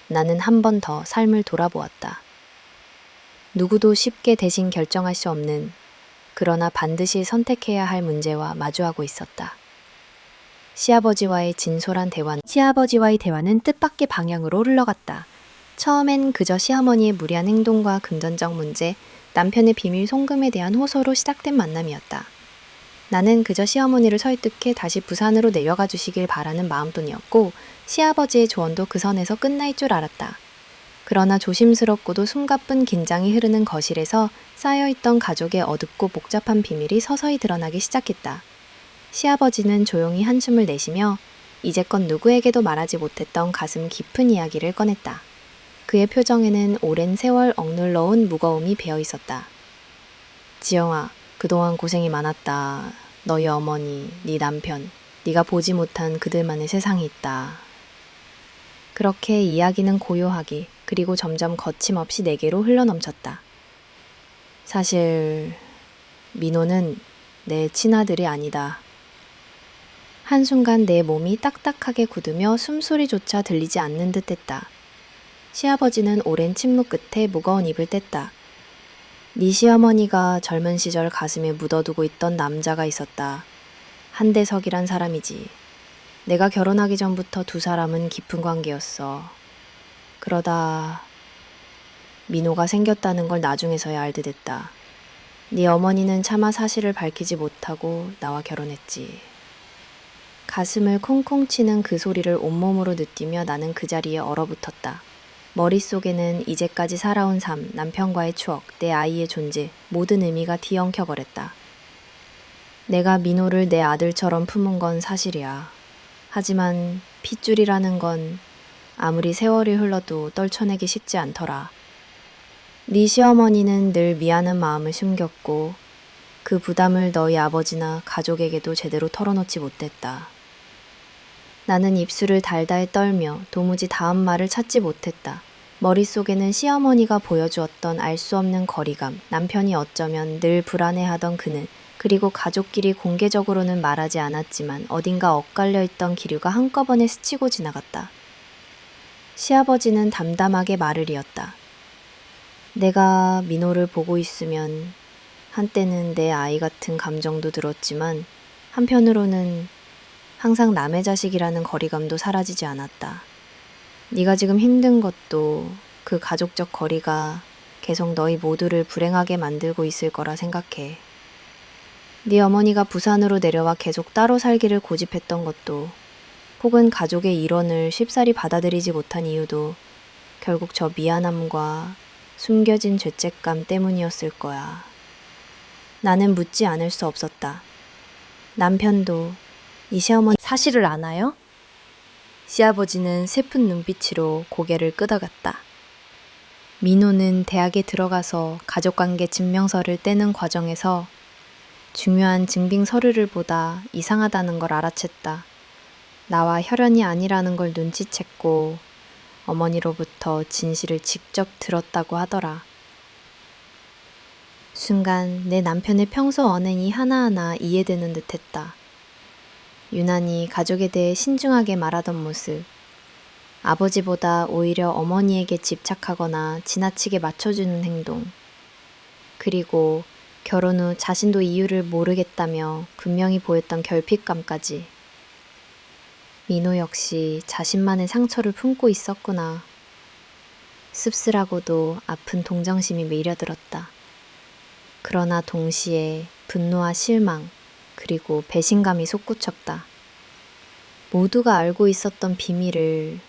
나는 한 번 더 삶을 돌아보았다. 누구도 쉽게 대신 결정할 수 없는 그러나 반드시 선택해야 할 문제와 마주하고 있었다. 시아버지와의 대화는 뜻밖의 방향으로 흘러갔다. 처음엔 그저 시어머니의 무리한 행동과 금전적 문제, 남편의 비밀 송금에 대한 호소로 시작된 만남이었다. 나는 그저 시어머니를 설득해 다시 부산으로 내려가 주시길 바라는 마음뿐이었고 시아버지의 조언도 그 선에서 끝날 줄 알았다. 그러나 조심스럽고도 숨가쁜 긴장이 흐르는 거실에서 쌓여있던 가족의 어둡고 복잡한 비밀이 서서히 드러나기 시작했다. 시아버지는 조용히 한숨을 내쉬며 이제껏 누구에게도 말하지 못했던 가슴 깊은 이야기를 꺼냈다. 그의 표정에는 오랜 세월 억눌러온 무거움이 배어있었다. 지영아, 그동안 고생이 많았다. 너희 어머니, 네 남편, 네가 보지 못한 그들만의 세상이 있다. 그렇게 이야기는 고요하게 그리고 점점 거침없이 내게로 흘러넘쳤다. 사실 민호는 내 친아들이 아니다. 한순간 내 몸이 딱딱하게 굳으며 숨소리조차 들리지 않는 듯 했다. 시아버지는 오랜 침묵 끝에 무거운 입을 뗐다. 네 시어머니가 젊은 시절 가슴에 묻어두고 있던 남자가 있었다. 한대석이란 사람이지. 내가 결혼하기 전부터 두 사람은 깊은 관계였어. 그러다 민호가 생겼다는 걸 나중에서야 알게 됐다. 네 어머니는 차마 사실을 밝히지 못하고 나와 결혼했지. 가슴을 콩콩 치는 그 소리를 온몸으로 느끼며 나는 그 자리에 얼어붙었다. 머릿속에는 이제까지 살아온 삶, 남편과의 추억, 내 아이의 존재, 모든 의미가 뒤엉켜버렸다. 내가 민호를 내 아들처럼 품은 건 사실이야. 하지만 핏줄이라는 건 아무리 세월이 흘러도 떨쳐내기 쉽지 않더라. 네 시어머니는 늘 미안한 마음을 숨겼고 그 부담을 너희 아버지나 가족에게도 제대로 털어놓지 못했다. 나는 입술을 달달 떨며 도무지 다음 말을 찾지 못했다. 머릿속에는 시어머니가 보여주었던 알 수 없는 거리감, 남편이 어쩌면 늘 불안해하던 그는, 그리고 가족끼리 공개적으로는 말하지 않았지만 어딘가 엇갈려 있던 기류가 한꺼번에 스치고 지나갔다. 시아버지는 담담하게 말을 이었다. 내가 민호를 보고 있으면 한때는 내 아이 같은 감정도 들었지만 한편으로는 항상 남의 자식이라는 거리감도 사라지지 않았다. 네가 지금 힘든 것도 그 가족적 거리가 계속 너희 모두를 불행하게 만들고 있을 거라 생각해. 네 어머니가 부산으로 내려와 계속 따로 살기를 고집했던 것도, 혹은 가족의 일원을 쉽사리 받아들이지 못한 이유도 결국 저 미안함과 숨겨진 죄책감 때문이었을 거야. 나는 묻지 않을 수 없었다. 남편도 이 시어머니 사실을 아나요? 시아버지는 슬픈 눈빛으로 고개를 끄덕였다. 민호는 대학에 들어가서 가족관계 증명서를 떼는 과정에서 중요한 증빙 서류를 보다 이상하다는 걸 알아챘다. 나와 혈연이 아니라는 걸 눈치챘고 어머니로부터 진실을 직접 들었다고 하더라. 순간 내 남편의 평소 언행이 하나하나 이해되는 듯했다. 유난히 가족에 대해 신중하게 말하던 모습, 아버지보다 오히려 어머니에게 집착하거나 지나치게 맞춰주는 행동, 그리고 결혼 후 자신도 이유를 모르겠다며 분명히 보였던 결핍감까지. 민호 역시 자신만의 상처를 품고 있었구나. 씁쓸하고도 아픈 동정심이 밀려들었다. 그러나 동시에 분노와 실망, 그리고 배신감이 솟구쳤다. 모두가 알고 있었던 비밀을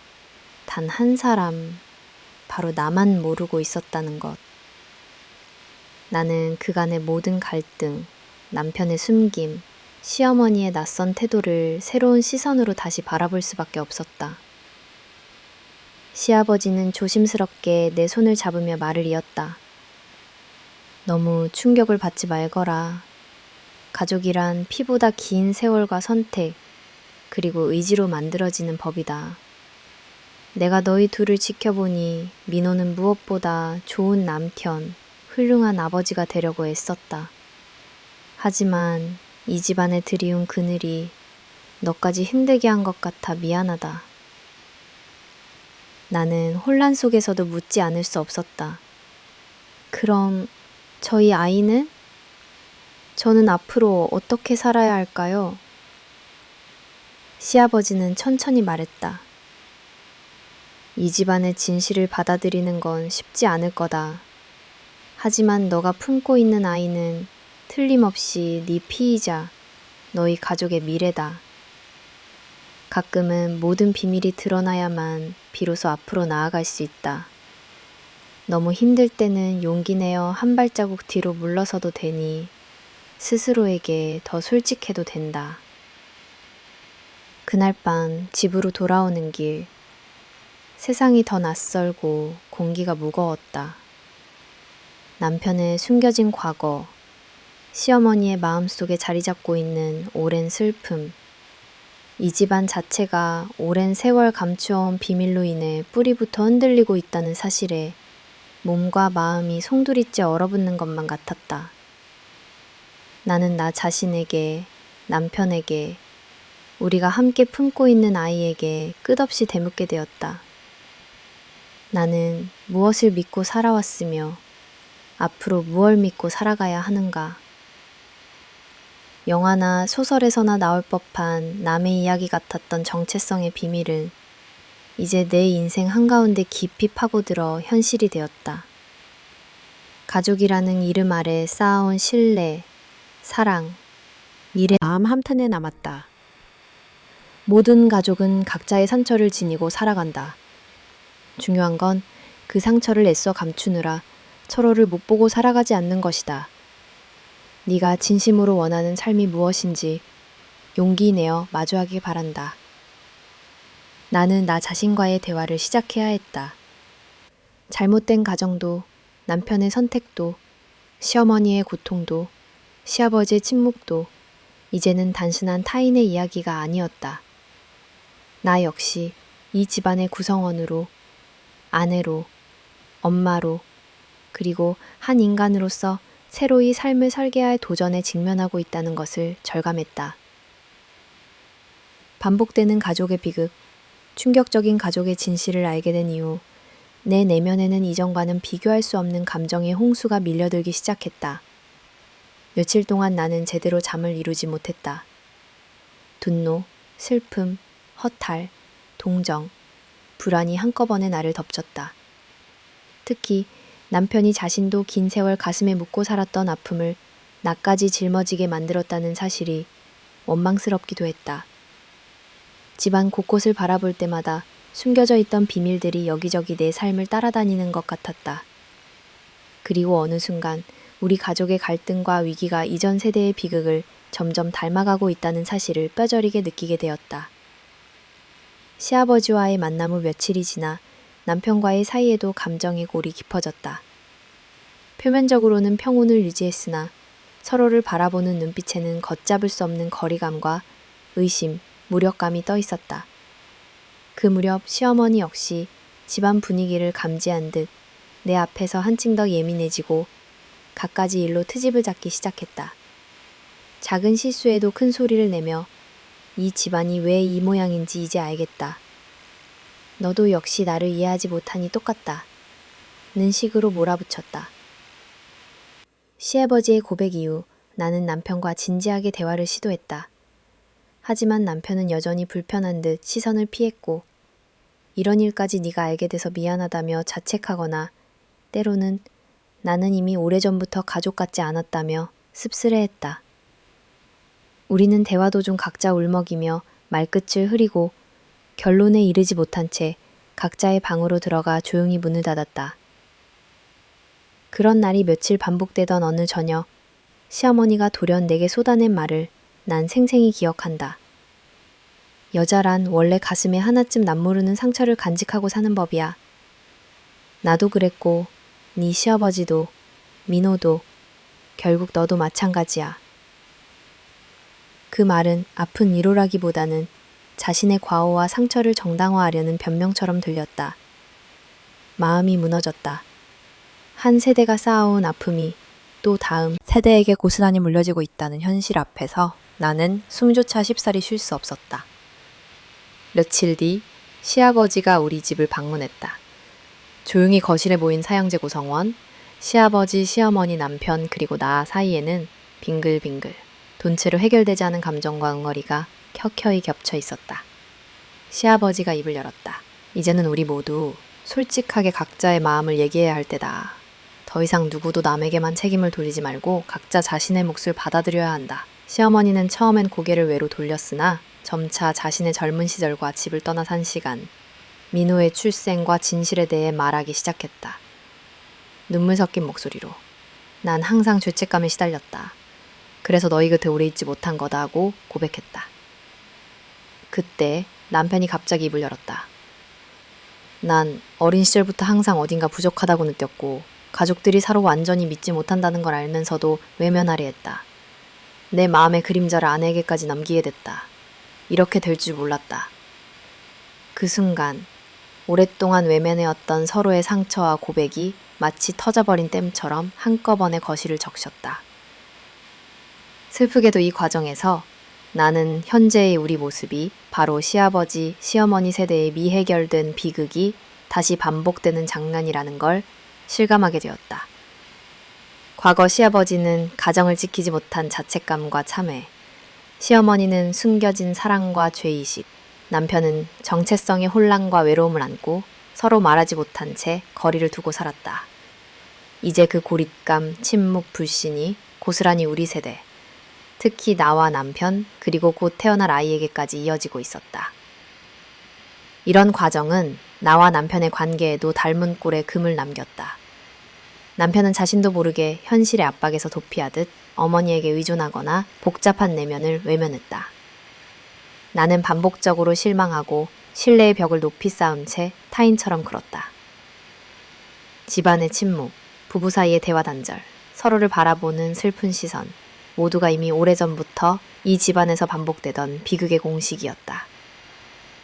단 한 사람, 바로 나만 모르고 있었다는 것. 나는 그간의 모든 갈등, 남편의 숨김, 시어머니의 낯선 태도를 새로운 시선으로 다시 바라볼 수밖에 없었다. 시아버지는 조심스럽게 내 손을 잡으며 말을 이었다. 너무 충격을 받지 말거라. 가족이란 피보다 긴 세월과 선택, 그리고 의지로 만들어지는 법이다. 내가 너희 둘을 지켜보니 민호는 무엇보다 좋은 남편, 훌륭한 아버지가 되려고 애썼다. 하지만 이 집안에 들이운 그늘이 너까지 힘들게 한 것 같아 미안하다. 나는 혼란 속에서도 묻지 않을 수 없었다. 그럼 저희 아이는? 저는 앞으로 어떻게 살아야 할까요? 시아버지는 천천히 말했다. 이 집안의 진실을 받아들이는 건 쉽지 않을 거다. 하지만 너가 품고 있는 아이는 틀림없이 네 피이자 너희 가족의 미래다. 가끔은 모든 비밀이 드러나야만 비로소 앞으로 나아갈 수 있다. 너무 힘들 때는 용기 내어 한 발자국 뒤로 물러서도 되니 스스로에게 더 솔직해도 된다. 그날 밤 집으로 돌아오는 길, 세상이 더 낯설고 공기가 무거웠다. 남편의 숨겨진 과거, 시어머니의 마음속에 자리 잡고 있는 오랜 슬픔, 이 집안 자체가 오랜 세월 감추어온 비밀로 인해 뿌리부터 흔들리고 있다는 사실에 몸과 마음이 송두리째 얼어붙는 것만 같았다. 나는 나 자신에게, 남편에게, 우리가 함께 품고 있는 아이에게 끝없이 되묻게 되었다. 나는 무엇을 믿고 살아왔으며 앞으로 무엇을 믿고 살아가야 하는가. 영화나 소설에서나 나올 법한 남의 이야기 같았던 정체성의 비밀은 이제 내 인생 한가운데 깊이 파고들어 현실이 되었다. 가족이라는 이름 아래 쌓아온 신뢰, 사랑, 미래 마음 한켠에 남았다. 모든 가족은 각자의 상처를 지니고 살아간다. 중요한 건 그 상처를 애써 감추느라 서로를 못 보고 살아가지 않는 것이다. 네가 진심으로 원하는 삶이 무엇인지 용기 내어 마주하길 바란다. 나는 나 자신과의 대화를 시작해야 했다. 잘못된 가정도, 남편의 선택도, 시어머니의 고통도, 시아버지의 침묵도 이제는 단순한 타인의 이야기가 아니었다. 나 역시 이 집안의 구성원으로, 아내로, 엄마로, 그리고 한 인간으로서 새로이 삶을 설계할 도전에 직면하고 있다는 것을 절감했다. 반복되는 가족의 비극, 충격적인 가족의 진실을 알게 된 이후 내 내면에는 이전과는 비교할 수 없는 감정의 홍수가 밀려들기 시작했다. 며칠 동안 나는 제대로 잠을 이루지 못했다. 분노, 슬픔, 허탈, 동정, 불안이 한꺼번에 나를 덮쳤다. 특히 남편이 자신도 긴 세월 가슴에 묻고 살았던 아픔을 나까지 짊어지게 만들었다는 사실이 원망스럽기도 했다. 집안 곳곳을 바라볼 때마다 숨겨져 있던 비밀들이 여기저기 내 삶을 따라다니는 것 같았다. 그리고 어느 순간 우리 가족의 갈등과 위기가 이전 세대의 비극을 점점 닮아가고 있다는 사실을 뼈저리게 느끼게 되었다. 시아버지와의 만남 후 며칠이 지나 남편과의 사이에도 감정의 골이 깊어졌다. 표면적으로는 평온을 유지했으나 서로를 바라보는 눈빛에는 걷잡을 수 없는 거리감과 의심, 무력감이 떠 있었다. 그 무렵 시어머니 역시 집안 분위기를 감지한 듯 내 앞에서 한층 더 예민해지고 갖가지 일로 트집을 잡기 시작했다. 작은 실수에도 큰 소리를 내며 이 집안이 왜 이 모양인지 이제 알겠다. 너도 역시 나를 이해하지 못하니 똑같다. 는 식으로 몰아붙였다. 시아버지의 고백 이후 나는 남편과 진지하게 대화를 시도했다. 하지만 남편은 여전히 불편한 듯 시선을 피했고 이런 일까지 네가 알게 돼서 미안하다며 자책하거나 때로는 나는 이미 오래전부터 가족 같지 않았다며 씁쓸해했다. 우리는 대화 도중 각자 울먹이며 말끝을 흐리고 결론에 이르지 못한 채 각자의 방으로 들어가 조용히 문을 닫았다. 그런 날이 며칠 반복되던 어느 저녁, 시어머니가 돌연 내게 쏟아낸 말을 난 생생히 기억한다. 여자란 원래 가슴에 하나쯤 남모르는 상처를 간직하고 사는 법이야. 나도 그랬고, 네 시아버지도, 민호도, 결국 너도 마찬가지야. 그 말은 아픈 위로라기보다는 자신의 과오와 상처를 정당화하려는 변명처럼 들렸다. 마음이 무너졌다. 한 세대가 쌓아온 아픔이 또 다음 세대에게 고스란히 물려지고 있다는 현실 앞에서 나는 숨조차 쉽사리 쉴 수 없었다. 며칠 뒤 시아버지가 우리 집을 방문했다. 조용히 거실에 모인 사형제 구성원, 시아버지, 시어머니, 남편 그리고 나 사이에는 빙글빙글 돈체로 해결되지 않은 감정과 응어리가 켜켜이 겹쳐 있었다. 시아버지가 입을 열었다. 이제는 우리 모두 솔직하게 각자의 마음을 얘기해야 할 때다. 더 이상 누구도 남에게만 책임을 돌리지 말고 각자 자신의 몫을 받아들여야 한다. 시어머니는 처음엔 고개를 외로 돌렸으나 점차 자신의 젊은 시절과 집을 떠나 산 시간, 민호의 출생과 진실에 대해 말하기 시작했다. 눈물 섞인 목소리로. 난 항상 죄책감에 시달렸다. 그래서 너희 곁에 오래 있지 못한 거다 하고 고백했다. 그때 남편이 갑자기 입을 열었다. 난 어린 시절부터 항상 어딘가 부족하다고 느꼈고 가족들이 서로 완전히 믿지 못한다는 걸 알면서도 외면하려 했다. 내 마음의 그림자를 아내에게까지 남기게 됐다. 이렇게 될 줄 몰랐다. 그 순간 오랫동안 외면해왔던 서로의 상처와 고백이 마치 터져버린 댐처럼 한꺼번에 거실을 적셨다. 슬프게도 이 과정에서 나는 현재의 우리 모습이 바로 시아버지, 시어머니 세대의 미해결된 비극이 다시 반복되는 장면이라는 걸 실감하게 되었다. 과거 시아버지는 가정을 지키지 못한 자책감과 참회, 시어머니는 숨겨진 사랑과 죄의식, 남편은 정체성의 혼란과 외로움을 안고 서로 말하지 못한 채 거리를 두고 살았다. 이제 그 고립감, 침묵, 불신이 고스란히 우리 세대, 특히 나와 남편, 그리고 곧 태어날 아이에게까지 이어지고 있었다. 이런 과정은 나와 남편의 관계에도 닮은 꼴에 금을 남겼다. 남편은 자신도 모르게 현실의 압박에서 도피하듯 어머니에게 의존하거나 복잡한 내면을 외면했다. 나는 반복적으로 실망하고 신뢰의 벽을 높이 쌓은 채 타인처럼 굴었다. 집안의 침묵, 부부 사이의 대화 단절, 서로를 바라보는 슬픈 시선, 모두가 이미 오래전부터 이 집안에서 반복되던 비극의 공식이었다.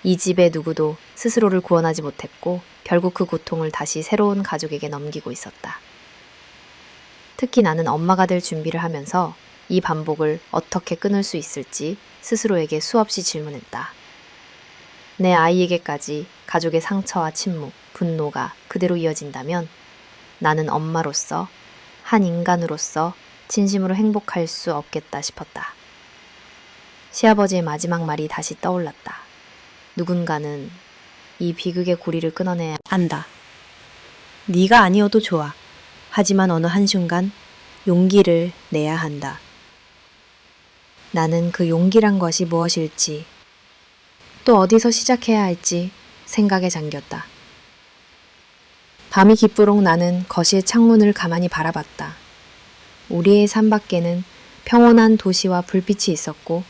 이 집의 누구도 스스로를 구원하지 못했고 결국 그 고통을 다시 새로운 가족에게 넘기고 있었다. 특히 나는 엄마가 될 준비를 하면서 이 반복을 어떻게 끊을 수 있을지 스스로에게 수없이 질문했다. 내 아이에게까지 가족의 상처와 침묵, 분노가 그대로 이어진다면 나는 엄마로서, 한 인간으로서 진심으로 행복할 수 없겠다 싶었다. 시아버지의 마지막 말이 다시 떠올랐다. 누군가는 이 비극의 고리를 끊어내야 안다. 네가 아니어도 좋아. 하지만 어느 한순간 용기를 내야 한다. 나는 그 용기란 것이 무엇일지, 또 어디서 시작해야 할지 생각에 잠겼다. 밤이 깊도록 나는 거실 창문을 가만히 바라봤다. 우리의 삶 밖에는 평온한 도시와 불빛이 있었고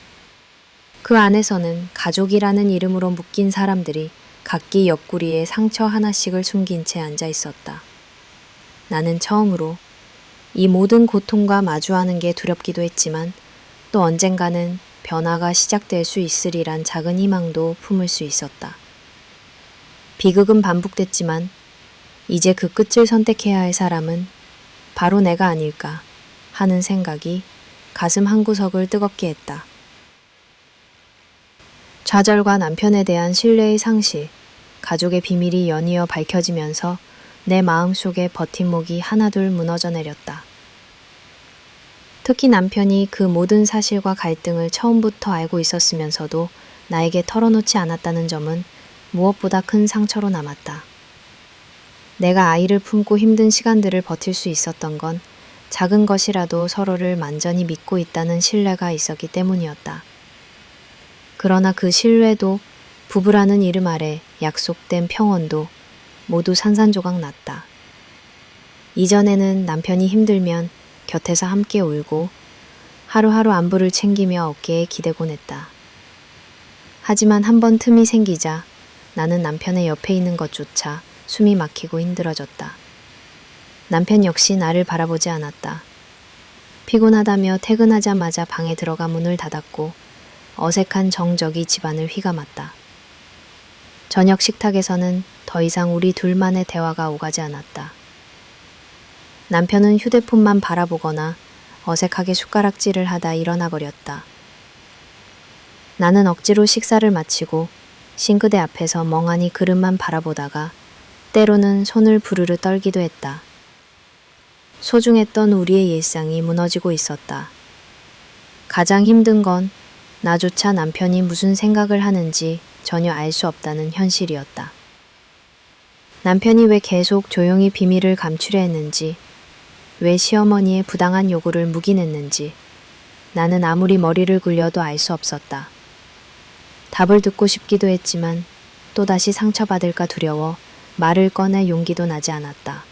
그 안에서는 가족이라는 이름으로 묶인 사람들이 각기 옆구리에 상처 하나씩을 숨긴 채 앉아 있었다. 나는 처음으로 이 모든 고통과 마주하는 게 두렵기도 했지만 또 언젠가는 변화가 시작될 수 있으리란 작은 희망도 품을 수 있었다. 비극은 반복됐지만 이제 그 끝을 선택해야 할 사람은 바로 내가 아닐까 하는 생각이 가슴 한구석을 뜨겁게 했다. 좌절과 남편에 대한 신뢰의 상실, 가족의 비밀이 연이어 밝혀지면서 내 마음속에 버팀목이 하나둘 무너져 내렸다. 특히 남편이 그 모든 사실과 갈등을 처음부터 알고 있었으면서도 나에게 털어놓지 않았다는 점은 무엇보다 큰 상처로 남았다. 내가 아이를 품고 힘든 시간들을 버틸 수 있었던 건 작은 것이라도 서로를 만전히 믿고 있다는 신뢰가 있었기 때문이었다. 그러나 그 신뢰도 부부라는 이름 아래 약속된 평온도 모두 산산조각 났다. 이전에는 남편이 힘들면 곁에서 함께 울고 하루하루 안부를 챙기며 어깨에 기대곤 했다. 하지만 한번 틈이 생기자 나는 남편의 옆에 있는 것조차 숨이 막히고 힘들어졌다. 남편 역시 나를 바라보지 않았다. 피곤하다며 퇴근하자마자 방에 들어가 문을 닫았고 어색한 정적이 집안을 휘감았다. 저녁 식탁에서는 더 이상 우리 둘만의 대화가 오가지 않았다. 남편은 휴대폰만 바라보거나 어색하게 숟가락질을 하다 일어나 버렸다. 나는 억지로 식사를 마치고 싱크대 앞에서 멍하니 그릇만 바라보다가 때로는 손을 부르르 떨기도 했다. 소중했던 우리의 일상이 무너지고 있었다. 가장 힘든 건 나조차 남편이 무슨 생각을 하는지 전혀 알 수 없다는 현실이었다. 남편이 왜 계속 조용히 비밀을 감추려 했는지, 왜 시어머니의 부당한 요구를 묵인했는지 나는 아무리 머리를 굴려도 알 수 없었다. 답을 듣고 싶기도 했지만 또다시 상처받을까 두려워 말을 꺼낼 용기도 나지 않았다.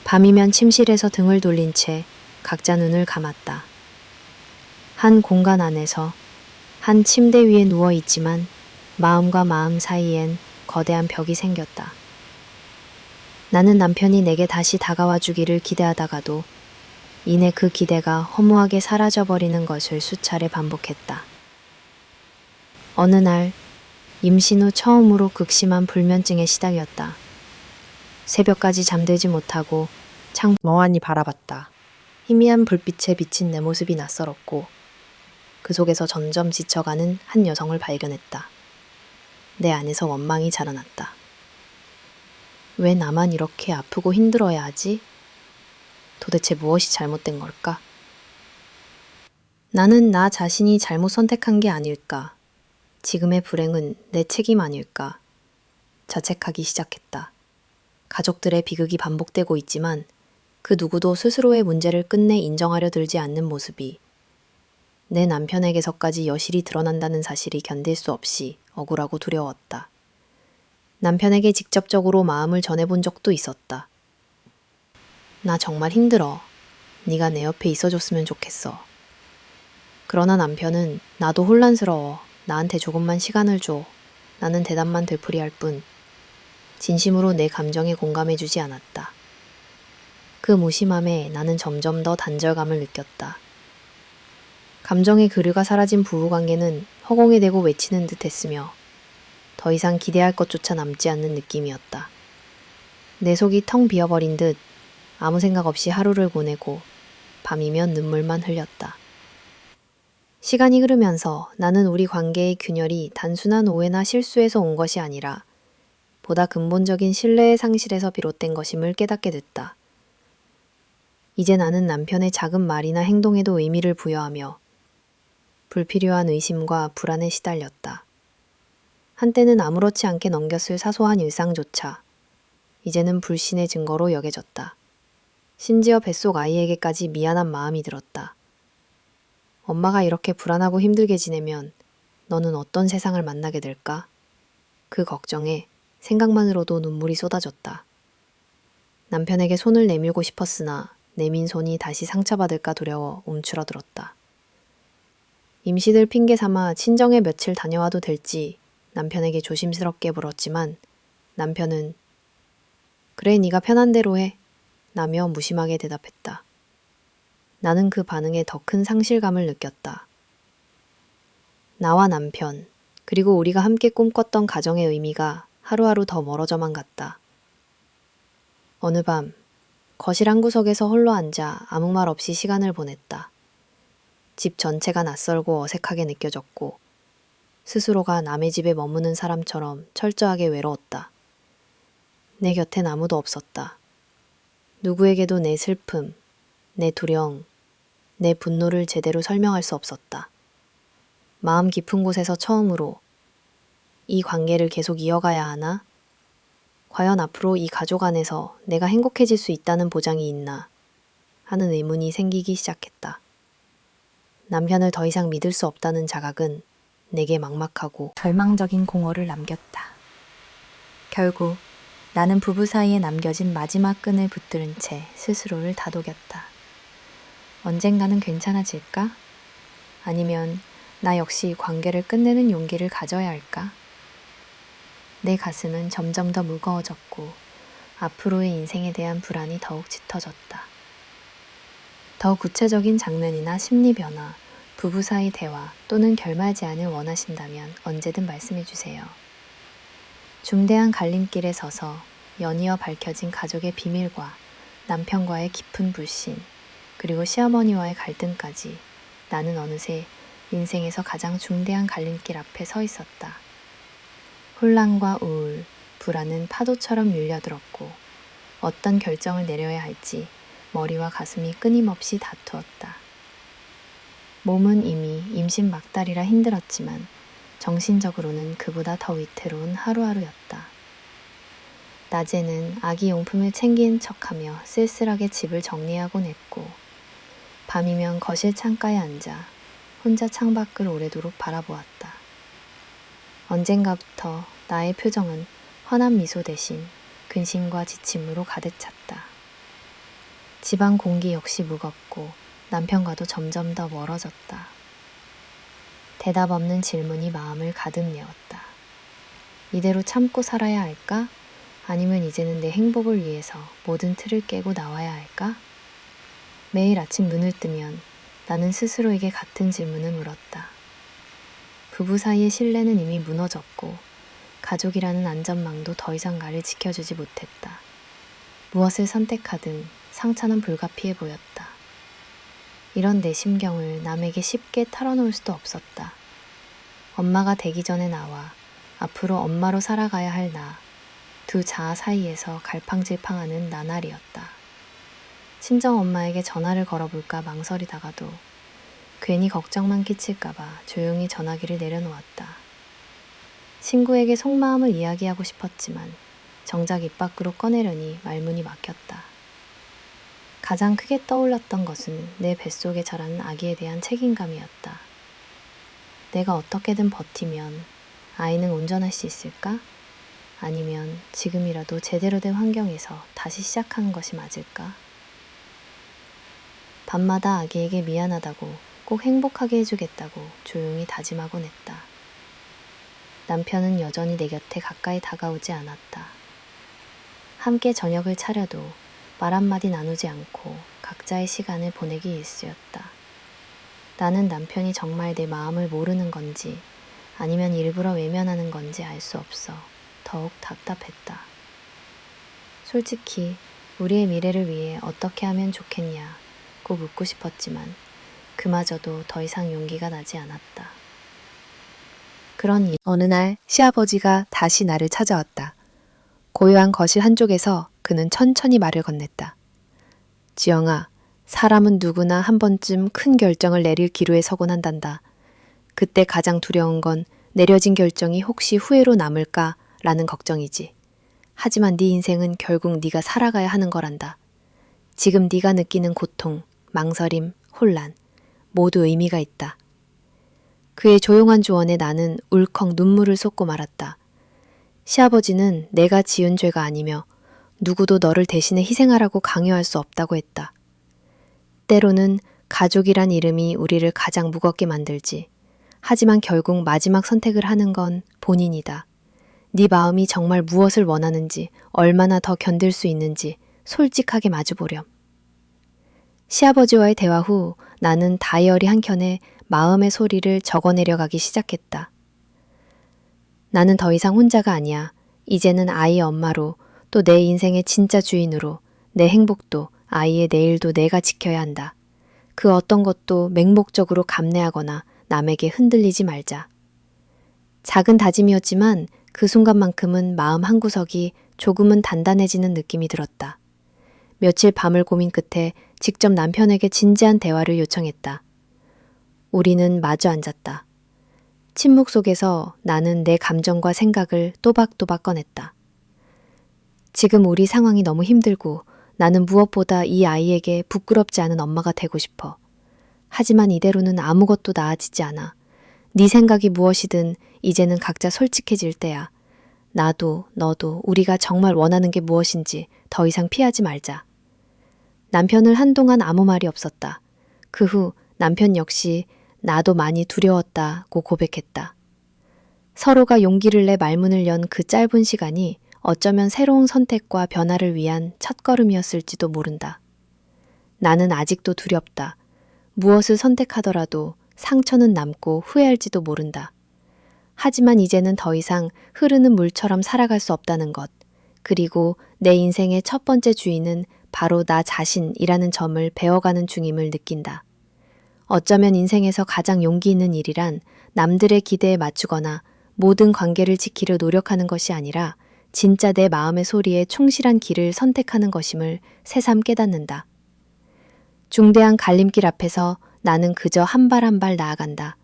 밤이면 침실에서 등을 돌린 채 각자 눈을 감았다. 한 공간 안에서 한 침대 위에 누워 있지만 마음과 마음 사이엔 거대한 벽이 생겼다. 나는 남편이 내게 다시 다가와 주기를 기대하다가도 이내 그 기대가 허무하게 사라져버리는 것을 수차례 반복했다. 어느 날 임신 후 처음으로 극심한 불면증에 시달렸다. 새벽까지 잠들지 못하고 멍하니 바라봤다. 희미한 불빛에 비친 내 모습이 낯설었고 그 속에서 점점 지쳐가는 한 여성을 발견했다. 내 안에서 원망이 자라났다. 왜 나만 이렇게 아프고 힘들어야 하지? 도대체 무엇이 잘못된 걸까? 나는 나 자신이 잘못 선택한 게 아닐까? 지금의 불행은 내 책임 아닐까? 자책하기 시작했다. 가족들의 비극이 반복되고 있지만 그 누구도 스스로의 문제를 끝내 인정하려 들지 않는 모습이 내 남편에게서까지 여실히 드러난다는 사실이 견딜 수 없이 억울하고 두려웠다. 남편에게 직접적으로 마음을 전해본 적도 있었다. 나 정말 힘들어. 네가 내 옆에 있어줬으면 좋겠어. 그러나 남편은 나도 혼란스러워. 나한테 조금만 시간을 줘. 나는 대답만 되풀이할 뿐 진심으로 내 감정에 공감해주지 않았다. 그 무심함에 나는 점점 더 단절감을 느꼈다. 감정의 교류가 사라진 부부관계는 허공에 대고 외치는 듯 했으며 더 이상 기대할 것조차 남지 않는 느낌이었다. 내 속이 텅 비어버린 듯 아무 생각 없이 하루를 보내고 밤이면 눈물만 흘렸다. 시간이 흐르면서 나는 우리 관계의 균열이 단순한 오해나 실수에서 온 것이 아니라 보다 근본적인 신뢰의 상실에서 비롯된 것임을 깨닫게 됐다. 이제 나는 남편의 작은 말이나 행동에도 의미를 부여하며 불필요한 의심과 불안에 시달렸다. 한때는 아무렇지 않게 넘겼을 사소한 일상조차 이제는 불신의 증거로 여겨졌다. 심지어 뱃속 아이에게까지 미안한 마음이 들었다. 엄마가 이렇게 불안하고 힘들게 지내면 너는 어떤 세상을 만나게 될까? 그 걱정에 생각만으로도 눈물이 쏟아졌다. 남편에게 손을 내밀고 싶었으나 내민 손이 다시 상처받을까 두려워 움츠러들었다. 임신을 핑계 삼아 친정에 며칠 다녀와도 될지 남편에게 조심스럽게 물었지만 남편은 그래 네가 편한 대로 해 라며 무심하게 대답했다. 나는 그 반응에 더 큰 상실감을 느꼈다. 나와 남편, 그리고 우리가 함께 꿈꿨던 가정의 의미가 하루하루 더 멀어져만 갔다. 어느 밤, 거실 한 구석에서 홀로 앉아 아무 말 없이 시간을 보냈다. 집 전체가 낯설고 어색하게 느껴졌고 스스로가 남의 집에 머무는 사람처럼 철저하게 외로웠다. 내 곁엔 아무도 없었다. 누구에게도 내 슬픔, 내 두려움, 내 분노를 제대로 설명할 수 없었다. 마음 깊은 곳에서 처음으로 이 관계를 계속 이어가야 하나? 과연 앞으로 이 가족 안에서 내가 행복해질 수 있다는 보장이 있나? 하는 의문이 생기기 시작했다. 남편을 더 이상 믿을 수 없다는 자각은 내게 막막하고 절망적인 공허를 남겼다. 결국 나는 부부 사이에 남겨진 마지막 끈을 붙들은 채 스스로를 다독였다. 언젠가는 괜찮아질까? 아니면 나 역시 관계를 끝내는 용기를 가져야 할까? 내 가슴은 점점 더 무거워졌고 앞으로의 인생에 대한 불안이 더욱 짙어졌다. 더 구체적인 장면이나 심리 변화, 부부 사이 대화 또는 결말 제안을 원하신다면 언제든 말씀해 주세요. 중대한 갈림길에 서서 연이어 밝혀진 가족의 비밀과 남편과의 깊은 불신, 그리고 시어머니와의 갈등까지 나는 어느새 인생에서 가장 중대한 갈림길 앞에 서 있었다. 혼란과 우울, 불안은 파도처럼 밀려들었고 어떤 결정을 내려야 할지 머리와 가슴이 끊임없이 다투었다. 몸은 이미 임신 막달이라 힘들었지만 정신적으로는 그보다 더 위태로운 하루하루였다. 낮에는 아기 용품을 챙긴 척하며 쓸쓸하게 집을 정리하곤 했고 밤이면 거실 창가에 앉아 혼자 창밖을 오래도록 바라보았다. 언젠가부터 나의 표정은 환한 미소 대신 근심과 지침으로 가득 찼다. 집안 공기 역시 무겁고 남편과도 점점 더 멀어졌다. 대답 없는 질문이 마음을 가득 메웠다. 이대로 참고 살아야 할까? 아니면 이제는 내 행복을 위해서 모든 틀을 깨고 나와야 할까? 매일 아침 눈을 뜨면 나는 스스로에게 같은 질문을 물었다. 부부 사이의 신뢰는 이미 무너졌고 가족이라는 안전망도 더 이상 나를 지켜주지 못했다. 무엇을 선택하든 상처는 불가피해 보였다. 이런 내 심경을 남에게 쉽게 털어놓을 수도 없었다. 엄마가 되기 전에 나와 앞으로 엄마로 살아가야 할 나, 두 자아 사이에서 갈팡질팡하는 나날이었다. 친정 엄마에게 전화를 걸어볼까 망설이다가도 괜히 걱정만 끼칠까봐 조용히 전화기를 내려놓았다. 친구에게 속마음을 이야기하고 싶었지만 정작 입 밖으로 꺼내려니 말문이 막혔다. 가장 크게 떠올랐던 것은 내 뱃속에 자라는 아기에 대한 책임감이었다. 내가 어떻게든 버티면 아이는 온전할 수 있을까? 아니면 지금이라도 제대로 된 환경에서 다시 시작하는 것이 맞을까? 밤마다 아기에게 미안하다고 꼭 행복하게 해주겠다고 조용히 다짐하곤 했다. 남편은 여전히 내 곁에 가까이 다가오지 않았다. 함께 저녁을 차려도 말 한마디 나누지 않고 각자의 시간을 보내기 일쑤였다. 나는 남편이 정말 내 마음을 모르는 건지 아니면 일부러 외면하는 건지 알 수 없어 더욱 답답했다. 솔직히 우리의 미래를 위해 어떻게 하면 좋겠냐고 묻고 싶었지만 그마저도 더 이상 용기가 나지 않았다. 그러니 어느 날 시아버지가 다시 나를 찾아왔다. 고요한 거실 한쪽에서 그는 천천히 말을 건넸다. 지영아, 사람은 누구나 한 번쯤 큰 결정을 내릴 기로에 서곤 한단다. 그때 가장 두려운 건 내려진 결정이 혹시 후회로 남을까라는 걱정이지. 하지만 네 인생은 결국 네가 살아가야 하는 거란다. 지금 네가 느끼는 고통, 망설임, 혼란 모두 의미가 있다. 그의 조용한 조언에 나는 울컥 눈물을 쏟고 말았다. 시아버지는 내가 지은 죄가 아니며 누구도 너를 대신해 희생하라고 강요할 수 없다고 했다. 때로는 가족이란 이름이 우리를 가장 무겁게 만들지. 하지만 결국 마지막 선택을 하는 건 본인이다. 네 마음이 정말 무엇을 원하는지, 얼마나 더 견딜 수 있는지 솔직하게 마주보렴. 시아버지와의 대화 후 나는 다이어리 한 켠에 마음의 소리를 적어내려가기 시작했다. 나는 더 이상 혼자가 아니야. 이제는 아이의 엄마로, 또 내 인생의 진짜 주인으로, 내 행복도 아이의 내일도 내가 지켜야 한다. 그 어떤 것도 맹목적으로 감내하거나 남에게 흔들리지 말자. 작은 다짐이었지만 그 순간만큼은 마음 한구석이 조금은 단단해지는 느낌이 들었다. 며칠 밤을 고민 끝에 직접 남편에게 진지한 대화를 요청했다. 우리는 마주 앉았다. 침묵 속에서 나는 내 감정과 생각을 또박또박 꺼냈다. 지금 우리 상황이 너무 힘들고 나는 무엇보다 이 아이에게 부끄럽지 않은 엄마가 되고 싶어. 하지만 이대로는 아무것도 나아지지 않아. 네 생각이 무엇이든 이제는 각자 솔직해질 때야. 나도 너도 우리가 정말 원하는 게 무엇인지 더 이상 피하지 말자. 남편은 한동안 아무 말이 없었다. 그 후 남편 역시 나도 많이 두려웠다고 고백했다. 서로가 용기를 내 말문을 연 그 짧은 시간이 어쩌면 새로운 선택과 변화를 위한 첫걸음이었을지도 모른다. 나는 아직도 두렵다. 무엇을 선택하더라도 상처는 남고 후회할지도 모른다. 하지만 이제는 더 이상 흐르는 물처럼 살아갈 수 없다는 것, 그리고 내 인생의 첫 번째 주인은 바로 나 자신이라는 점을 배워가는 중임을 느낀다. 어쩌면 인생에서 가장 용기 있는 일이란 남들의 기대에 맞추거나 모든 관계를 지키려 노력하는 것이 아니라 진짜 내 마음의 소리에 충실한 길을 선택하는 것임을 새삼 깨닫는다. 중대한 갈림길 앞에서 나는 그저 한 발 한 발 나아간다.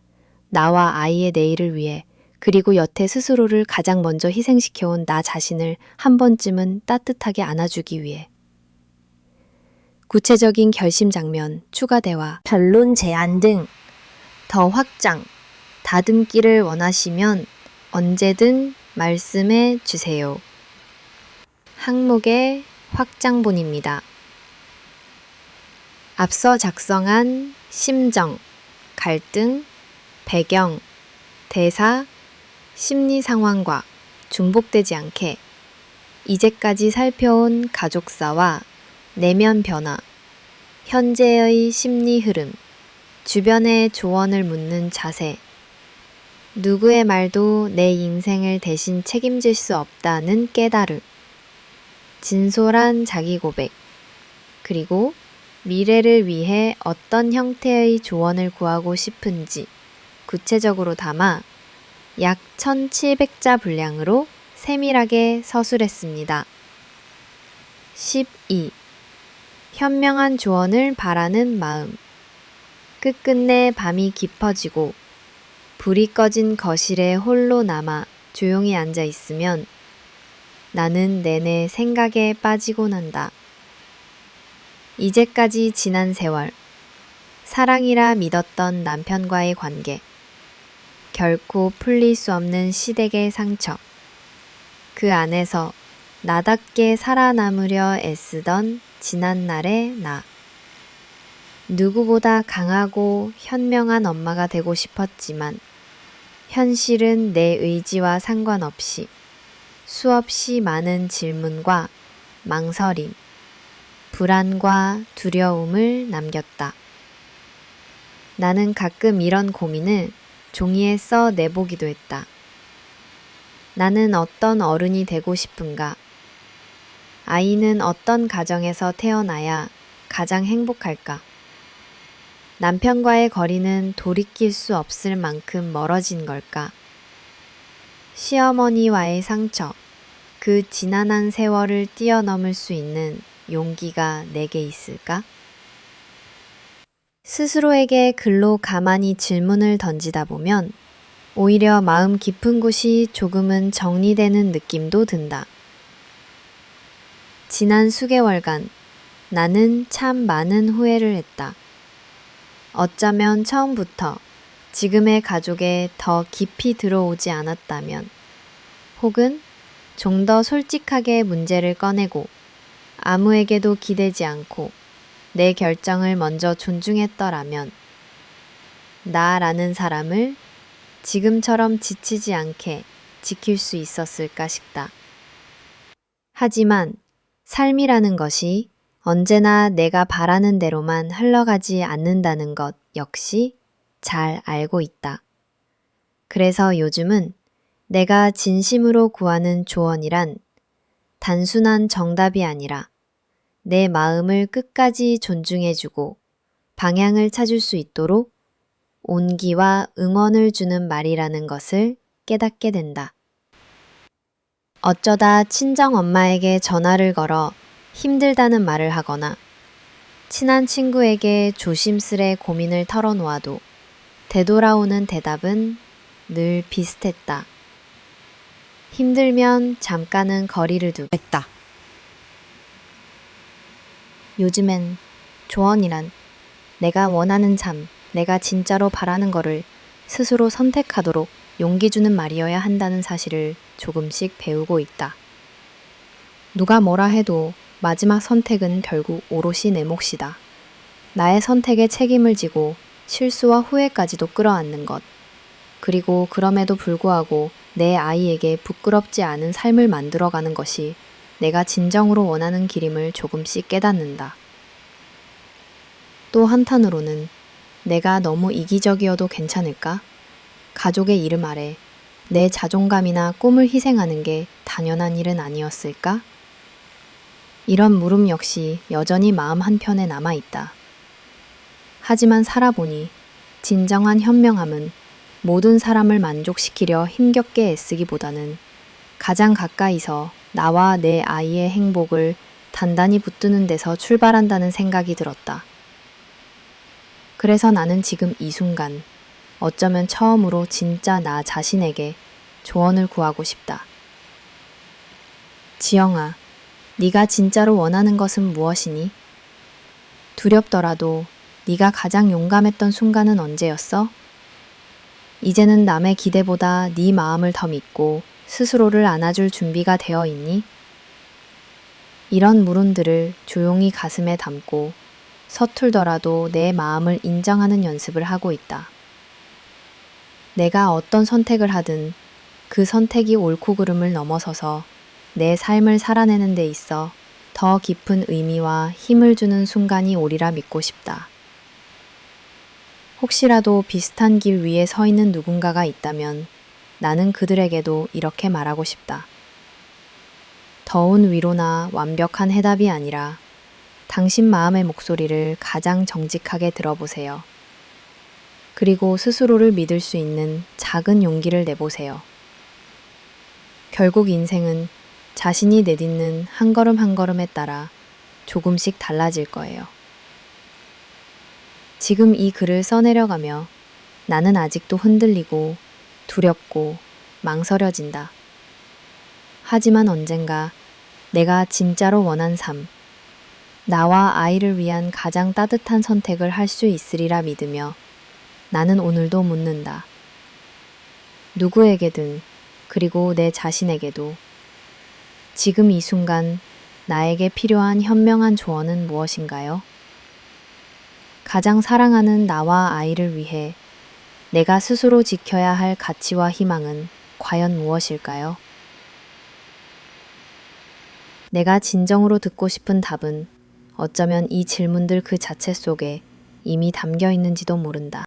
나와 아이의 내일을 위해, 그리고 여태 스스로를 가장 먼저 희생시켜온 나 자신을 한 번쯤은 따뜻하게 안아주기 위해. 구체적인 결심 장면, 추가 대화, 결론 제안 등 더 확장, 다듬기를 원하시면 언제든 말씀해 주세요. 항목의 확장본입니다. 앞서 작성한 심정, 갈등, 배경, 대사, 심리 상황과 중복되지 않게 이제까지 살펴온 가족사와 내면 변화, 현재의 심리 흐름, 주변의 조언을 묻는 자세, 누구의 말도 내 인생을 대신 책임질 수 없다는 깨달음. 진솔한 자기 고백. 그리고 미래를 위해 어떤 형태의 조언을 구하고 싶은지 구체적으로 담아 약 1700자 분량으로 세밀하게 서술했습니다. 12. 현명한 조언을 바라는 마음. 끝끝내 밤이 깊어지고 불이 꺼진 거실에 홀로 남아 조용히 앉아 있으면 나는 내내 생각에 빠지곤 한다. 이제까지 지난 세월, 사랑이라 믿었던 남편과의 관계, 결코 풀릴 수 없는 시댁의 상처, 그 안에서 나답게 살아남으려 애쓰던 지난날의 나. 누구보다 강하고 현명한 엄마가 되고 싶었지만 현실은 내 의지와 상관없이 수없이 많은 질문과 망설임, 불안과 두려움을 남겼다. 나는 가끔 이런 고민을 종이에 써 내보기도 했다. 나는 어떤 어른이 되고 싶은가? 아이는 어떤 가정에서 태어나야 가장 행복할까? 남편과의 거리는 돌이킬 수 없을 만큼 멀어진 걸까? 시어머니와의 상처, 그 지난한 세월을 뛰어넘을 수 있는 용기가 내게 있을까? 스스로에게 글로 가만히 질문을 던지다 보면 오히려 마음 깊은 곳이 조금은 정리되는 느낌도 든다. 지난 수개월간 나는 참 많은 후회를 했다. 어쩌면 처음부터 지금의 가족에 더 깊이 들어오지 않았다면, 혹은 좀 더 솔직하게 문제를 꺼내고 아무에게도 기대지 않고 내 결정을 먼저 존중했더라면, 나라는 사람을 지금처럼 지치지 않게 지킬 수 있었을까 싶다. 하지만 삶이라는 것이 언제나 내가 바라는 대로만 흘러가지 않는다는 것 역시 잘 알고 있다. 그래서 요즘은 내가 진심으로 구하는 조언이란 단순한 정답이 아니라 내 마음을 끝까지 존중해주고 방향을 찾을 수 있도록 온기와 응원을 주는 말이라는 것을 깨닫게 된다. 어쩌다 친정 엄마에게 전화를 걸어 힘들다는 말을 하거나 친한 친구에게 조심스레 고민을 털어놓아도 되돌아오는 대답은 늘 비슷했다. 힘들면 잠깐은 거리를 두고 했다. 요즘엔 조언이란 내가 원하는 삶, 내가 진짜로 바라는 거를 스스로 선택하도록 용기 주는 말이어야 한다는 사실을 조금씩 배우고 있다. 누가 뭐라 해도 마지막 선택은 결국 오롯이 내 몫이다. 나의 선택에 책임을 지고 실수와 후회까지도 끌어안는 것. 그리고 그럼에도 불구하고 내 아이에게 부끄럽지 않은 삶을 만들어가는 것이 내가 진정으로 원하는 길임을 조금씩 깨닫는다. 또 한편으로는 내가 너무 이기적이어도 괜찮을까? 가족의 이름 아래 내 자존감이나 꿈을 희생하는 게 당연한 일은 아니었을까? 이런 물음 역시 여전히 마음 한편에 남아있다. 하지만 살아보니 진정한 현명함은 모든 사람을 만족시키려 힘겹게 애쓰기보다는 가장 가까이서 나와 내 아이의 행복을 단단히 붙드는 데서 출발한다는 생각이 들었다. 그래서 나는 지금 이 순간 어쩌면 처음으로 진짜 나 자신에게 조언을 구하고 싶다. 지영아, 네가 진짜로 원하는 것은 무엇이니? 두렵더라도 네가 가장 용감했던 순간은 언제였어? 이제는 남의 기대보다 네 마음을 더 믿고 스스로를 안아줄 준비가 되어 있니? 이런 물음들을 조용히 가슴에 담고 서툴더라도 내 마음을 인정하는 연습을 하고 있다. 내가 어떤 선택을 하든 그 선택이 옳고 그름을 넘어서서 내 삶을 살아내는 데 있어 더 깊은 의미와 힘을 주는 순간이 오리라 믿고 싶다. 혹시라도 비슷한 길 위에 서 있는 누군가가 있다면 나는 그들에게도 이렇게 말하고 싶다. 더운 위로나 완벽한 해답이 아니라 당신 마음의 목소리를 가장 정직하게 들어보세요. 그리고 스스로를 믿을 수 있는 작은 용기를 내보세요. 결국 인생은 자신이 내딛는 한 걸음 한 걸음에 따라 조금씩 달라질 거예요. 지금 이 글을 써내려가며 나는 아직도 흔들리고 두렵고 망설여진다. 하지만 언젠가 내가 진짜로 원한 삶, 나와 아이를 위한 가장 따뜻한 선택을 할 수 있으리라 믿으며 나는 오늘도 묻는다. 누구에게든, 그리고 내 자신에게도 지금 이 순간 나에게 필요한 현명한 조언은 무엇인가요? 가장 사랑하는 나와 아이를 위해 내가 스스로 지켜야 할 가치와 희망은 과연 무엇일까요? 내가 진정으로 듣고 싶은 답은 어쩌면 이 질문들 그 자체 속에 이미 담겨 있는지도 모른다.